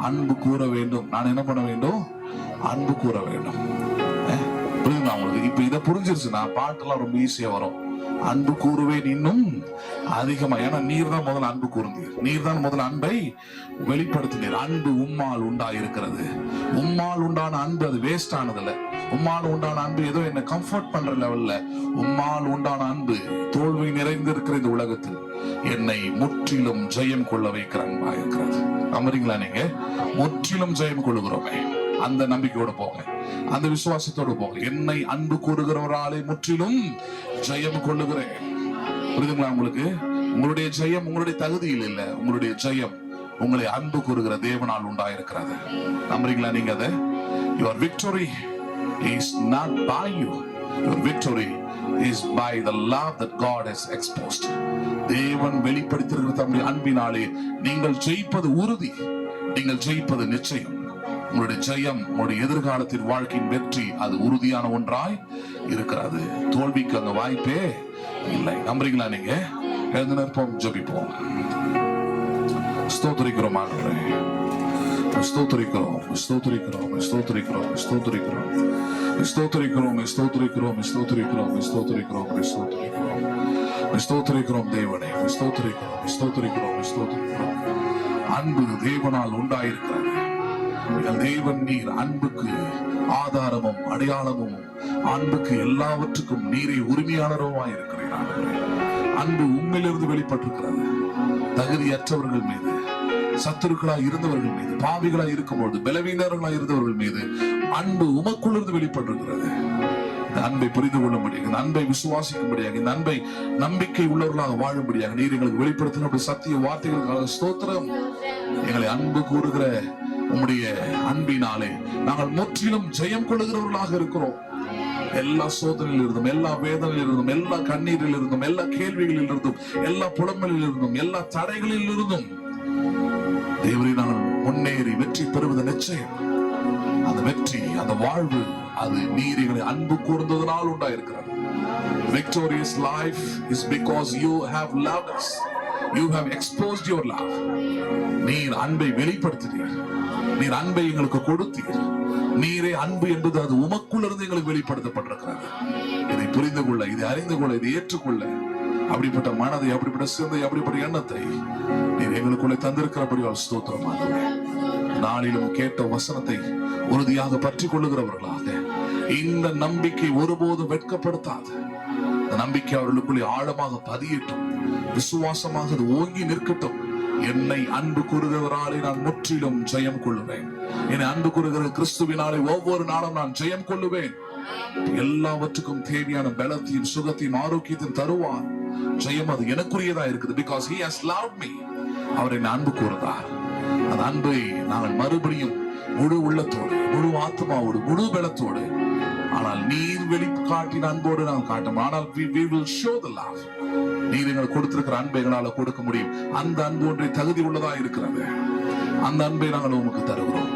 அன்பு கூற வேண்டும். நான் என்ன பண்ண வேண்டும்? அன்பு கூற வேண்டும். புரியுதுங்களா உங்களுக்கு? இப்ப இதை புரிஞ்சிருச்சுன்னா பாட்டெல்லாம் ரொம்ப ஈஸியா வரும். அன்பு கூறுவேன் இன்னும் அதிகமா. ஏன்னா நீர் தான் முதல்ல அன்பு கூர்ந்தீர், நீர் தான் முதல்ல அன்பை வெளிப்படுத்தினீர். அன்பு உம்மால் உண்டாயிருக்கிறது. உம்மால் உண்டான அன்பு அது வேஸ்ட் ஆனதில்ல. உம்மால் உண்டான அன்பு ஏதோ என்ன கம்ஃபர்ட் பண்ற லெவல்ல. உம்மால் உண்டான அன்பு தோல்வி நிறைந்திருக்கிற இந்த உலகத்தில் என்னை முற்றிலும் ஜெயம் கொள்ள வைக்கிற அன்பா இருக்கிறது. நம்புறீங்களா நீங்க? முற்றிலும் ஜெயம் கொள்ளுகிறோமே, அந்த நம்பிக்கையோட போங்க, அந்த விசுவாசத்தோட போங்க. என்னை அன்பு கூறுகிறவராலே முற்றிலும் ஜெயம் கொள்ளுகிறேன். புரியுதுங்களா உங்களுக்கு? உங்களுடைய ஜெயம் உங்களுடைய தகுதியில் இல்ல, உங்களுடைய ஜெயம் உங்களை அன்பு கூறுகிற தேவனால் உண்டாயிருக்கிறது. நம்புறீங்களா நீங்க அதை? Your victory is not by you. Your victory is by the love that God has exposed. தேவன் வெளிப்படுத்தியிருக்கிற தம்முடைய அன்பினாலே நீங்கள் ஜெயிப்பது உறுதி, நீங்கள் ஜெயிப்பது நிச்சயம். உங்களுடைய ஜெயம், உங்களுடைய எதிர்காலத்தின் வாழ்க்கையின் வெற்றி அது உறுதியான ஒன்றாய் இருக்கிறது. தோல்விக்கு அங்க வாய்ப்பே இல்லை. நம்புறீங்களா நீங்க? எழுந்து நிற்போம், ஜெபிப்போம். ஸ்தோத்திரிக்கிறோம் ஆண்டவரே, ஸ்தோத்திரிக்கிறோம், ஸ்தோத்திரிக்கிறோம், ஸ்தோத்திரிக்கிறோம், ஸ்தோத்திரிக்கிறோம், ஸ்தோத்திரிக்கிறோம், ஸ்தோத்திரிக்கிறோம், ஸ்தோத்திரிக்கிறோம், ஸ்தோத்திரிக்கிறோம், ஸ்தோத்திரிக்கிறோம், ஸ்தோத்திரிக்கிறோம் தேவனே, ஸ்தோத்திரிக்கிறோம், ஸ்தோத்திரிக்கிறோம், ஸ்தோத்திரிக்கிறோம். அன்பு தேவனால் உண்டாயிருக்கிறது. தேவன் நீர் அன்புக்கு ஆதாரமும் அடையாளமும், அன்புக்கு எல்லாவற்றுக்கும் நீரை உரிமையாளருமாய் இருக்கிறீர். அன்பு உண்மையிலிருந்து வெளிப்பட்டிருக்கிறது. தகுதியற்றவர்கள் மீது, சத்துருக்களாய் இருந்தவர்கள் மீது, பாவிகளாய் இருக்கும்போது, பலவீனர்களாய் இருந்தவர்கள் மீது அன்பு உமக்குள்ளிருந்து வெளிப்பட்டிருக்கிறது. இந்த அன்பை புரிந்து கொள்ளும்படியாக, இந்த அன்பை விசுவாசிக்கும்படியாக, இந்த அன்பை நம்பிக்கை உள்ளவர்களாக வாழும்படியாக நீர் எங்களுக்கு வெளிப்படுத்தின சத்திய வார்த்தைகளுக்காக ஸ்தோத்திரம். எங்களை அன்பு கூறுகிற உம்முடைய அன்பினாலே நாங்கள் முற்றிலும் ஜெயம் கொள்ளுகிறவர்களாக இருக்கிறோம். எல்லா சோதனையில் இருந்தும், எல்லா வேதனையில் இருந்தும், எல்லா கண்ணீரில் இருந்தும், எல்லா கேள்விகளில் இருந்தும், எல்லா புலம்பலில் இருந்தும், எல்லா தடைகளில் இருந்தும் தேவரே நாங்கள் முன்னேறி வெற்றி பெறுவது நிச்சயம். அந்த வெற்றி, அந்த வாழ்வு அது நீர் எங்களை அன்பு கூர்ந்ததனால் உண்டாயிருக்கிறது. Victorious life is because you have loved us. You have exposed your love. நீர் அன்பை வெளிப்படுத்தினீர். நீர் அன்பை எங்களுக்கு கொடுத்தீர். நீரே அன்பு என்பது அது உமக்குள்ளிருந்து எங்களுக்கு வெளிப்படுத்தப்பட்டிருக்கிறது. இதை புரிந்து கொள்ள, இதை அறிந்து கொள்ள, இதை ஏற்றுக்கொள்ள அப்படிப்பட்ட மனதை, அப்படிப்பட்ட சிந்தை, அப்படிப்பட்ட எண்ணத்தை நீர் எங்களுக்குள்ளே தந்திருக்கிறபடியால் ஸ்தோத்திரமாக. நாளிலும் கேட்ட வசனத்தை உறுதியாக பற்றி கொள்ளுகிறவர்களாக, இந்த நம்பிக்கை ஒருபோதும் வெட்கப்படுத்தாது. இந்த நம்பிக்கை அவர்களுக்குள்ளே ஆழமாக பதியட்டும், விசுவாசமாக அது ஓங்கி நிற்கட்டும். என்னை அன்பு கூறுகிறவராலே நான் முற்றிலும் ஜெயம் கொள்ளுவேன். என்னை அன்பு கூறுகிற கிறிஸ்துவினாலே ஒவ்வொரு நாளும் நான் ஜெயம் கொள்ளுவேன். எல்லாவற்றுக்கும் தேவையான பலத்தையும் சுகத்தையும் ஆரோக்கியத்தையும் தருவார். ஜெயம் அது எனக்குரியதா இருக்குது. Because he has loved me. அவர் என்னை அன்பு கூறுகிறார். அந்த அன்பை நாங்கள் மறுபடியும் முழு உள்ளத்தோடு, முழு ஆத்மாவோடு, முழு பலத்தோடு, ஆனால் நீர் வெளிக்காட்டின அன்போடு நாங்கள் காட்டும். ஆனால் we will show the love. நீர் எங்களுக்கு கொடுத்திருக்கிற அன்பை எங்களால் கொடுக்க முடியும். அந்த அன்பு ஒன்றை தகுதி உள்ளதா இருக்கிறது. அந்த அன்பை நாங்கள் உமக்கு தருகிறோம்.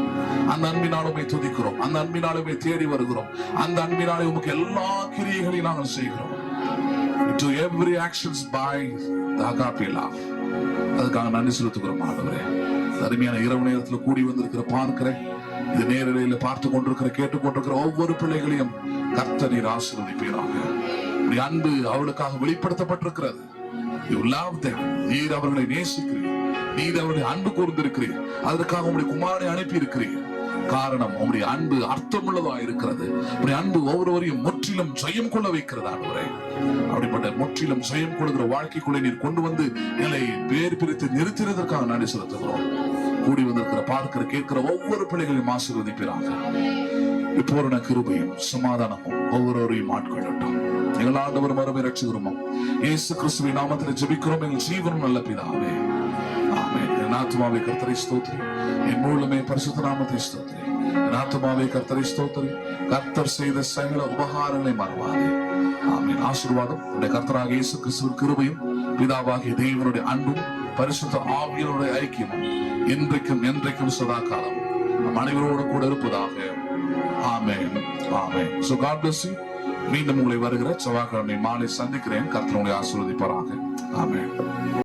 அந்த அன்பினாலுமே துதிக்கிறோம். அந்த அன்பினாலுமே தேடி வருகிறோம். அந்த அன்பினாலே உமக்கு எல்லா கிரியைகளையும் நாங்கள் செய்கிறோம். To every actions by the agape love. அதுக்காக நன்றி செலுத்துகிறோம் ஆண்டவரே. அருமையான இரவு நேரத்தில் கூடி வந்திருக்கிற பார்க்கிறேன், இது நேரலையில் பார்த்து கொண்டிருக்கிற, கேட்டுக்கொண்டிருக்கிற ஒவ்வொரு பிள்ளைகளையும் கர்த்தர் நீர் ஆசீர்வதிப்பீராக. உடைய அன்பு அவளுக்காக வெளிப்படுத்தப்பட்டிருக்கிறது. You love them. நீர் அவர்களை நேசிக்கிறீர். நீர் அவர்களை அன்பு கூர்ந்திருக்கிறீர். அதற்காக உங்களுடைய குமாரனை அனுப்பி இருக்கிறீர். காரணம், உங்களுடைய அன்பு அர்த்தமுள்ளதா இருக்கிறது. உங்களுடைய அன்பு ஒவ்வொருவரையும் முற்றிலும் ஜெயம் கொள்ள வைக்கிறது ஆண்டவரே. அப்படிப்பட்ட முற்றிலும் ஜெயம் கொள்கிற வாழ்க்கைக்குள்ளே நீர் கொண்டு வந்து எங்களை வேறு பிரித்து நிறுத்தினதற்காக நன்றி செலுத்துகிறோம். கூடி வந்திருக்கிற, பார்க்கிற, கேட்கிற ஒவ்வொரு பிள்ளைகளையும் ஆசீர்வதிப்பீராக. பூரண கிருபையும் சமாதானமும் ஒவ்வொருவரையும் ஆட்கொள்ளட்டும். எங்கள் ஆண்டவர் மறுமை ரட்சிக்கிறோம் இயேசு கிறிஸ்துவின் நாமத்தில் ஜெபிக்கிறோம் எங்கள் ஜீவனும் நல்ல பிதாவே, ஆமென். என் ஆத்துமாவே கர்த்தரை ஸ்தோத்திரி, என் முழுமே பரிசுத்த நாமத்தை ஸ்தோத்திரி. என் ஆத்துமாவே கர்த்தரை ஸ்தோத்திரி, கர்த்தர் செய்த சகல உபகாரங்களை மறவாதே. ஆமென். ஆசீர்வாதம் உடைய கர்த்தராக இயேசு கிறிஸ்துவின் கிருபையும் பிதாவாகிய தேவனுடைய அன்பும் பரிசுத்த ஆவியானுடைய ஐக்கியமும் இன்றைக்கும் என்றைக்கும் சதா காலம் நம் அனைவரோடு கூட இருப்பதாக. ஆமென். ஆமென். So God bless you. மீண்டும் உங்களை வருகிற செவ்வாய்க்கிழமை மாலை சந்திக்கிறேன். கர்த்தர் உங்களை ஆசீர்வதிப்பாராக. ஆமென்.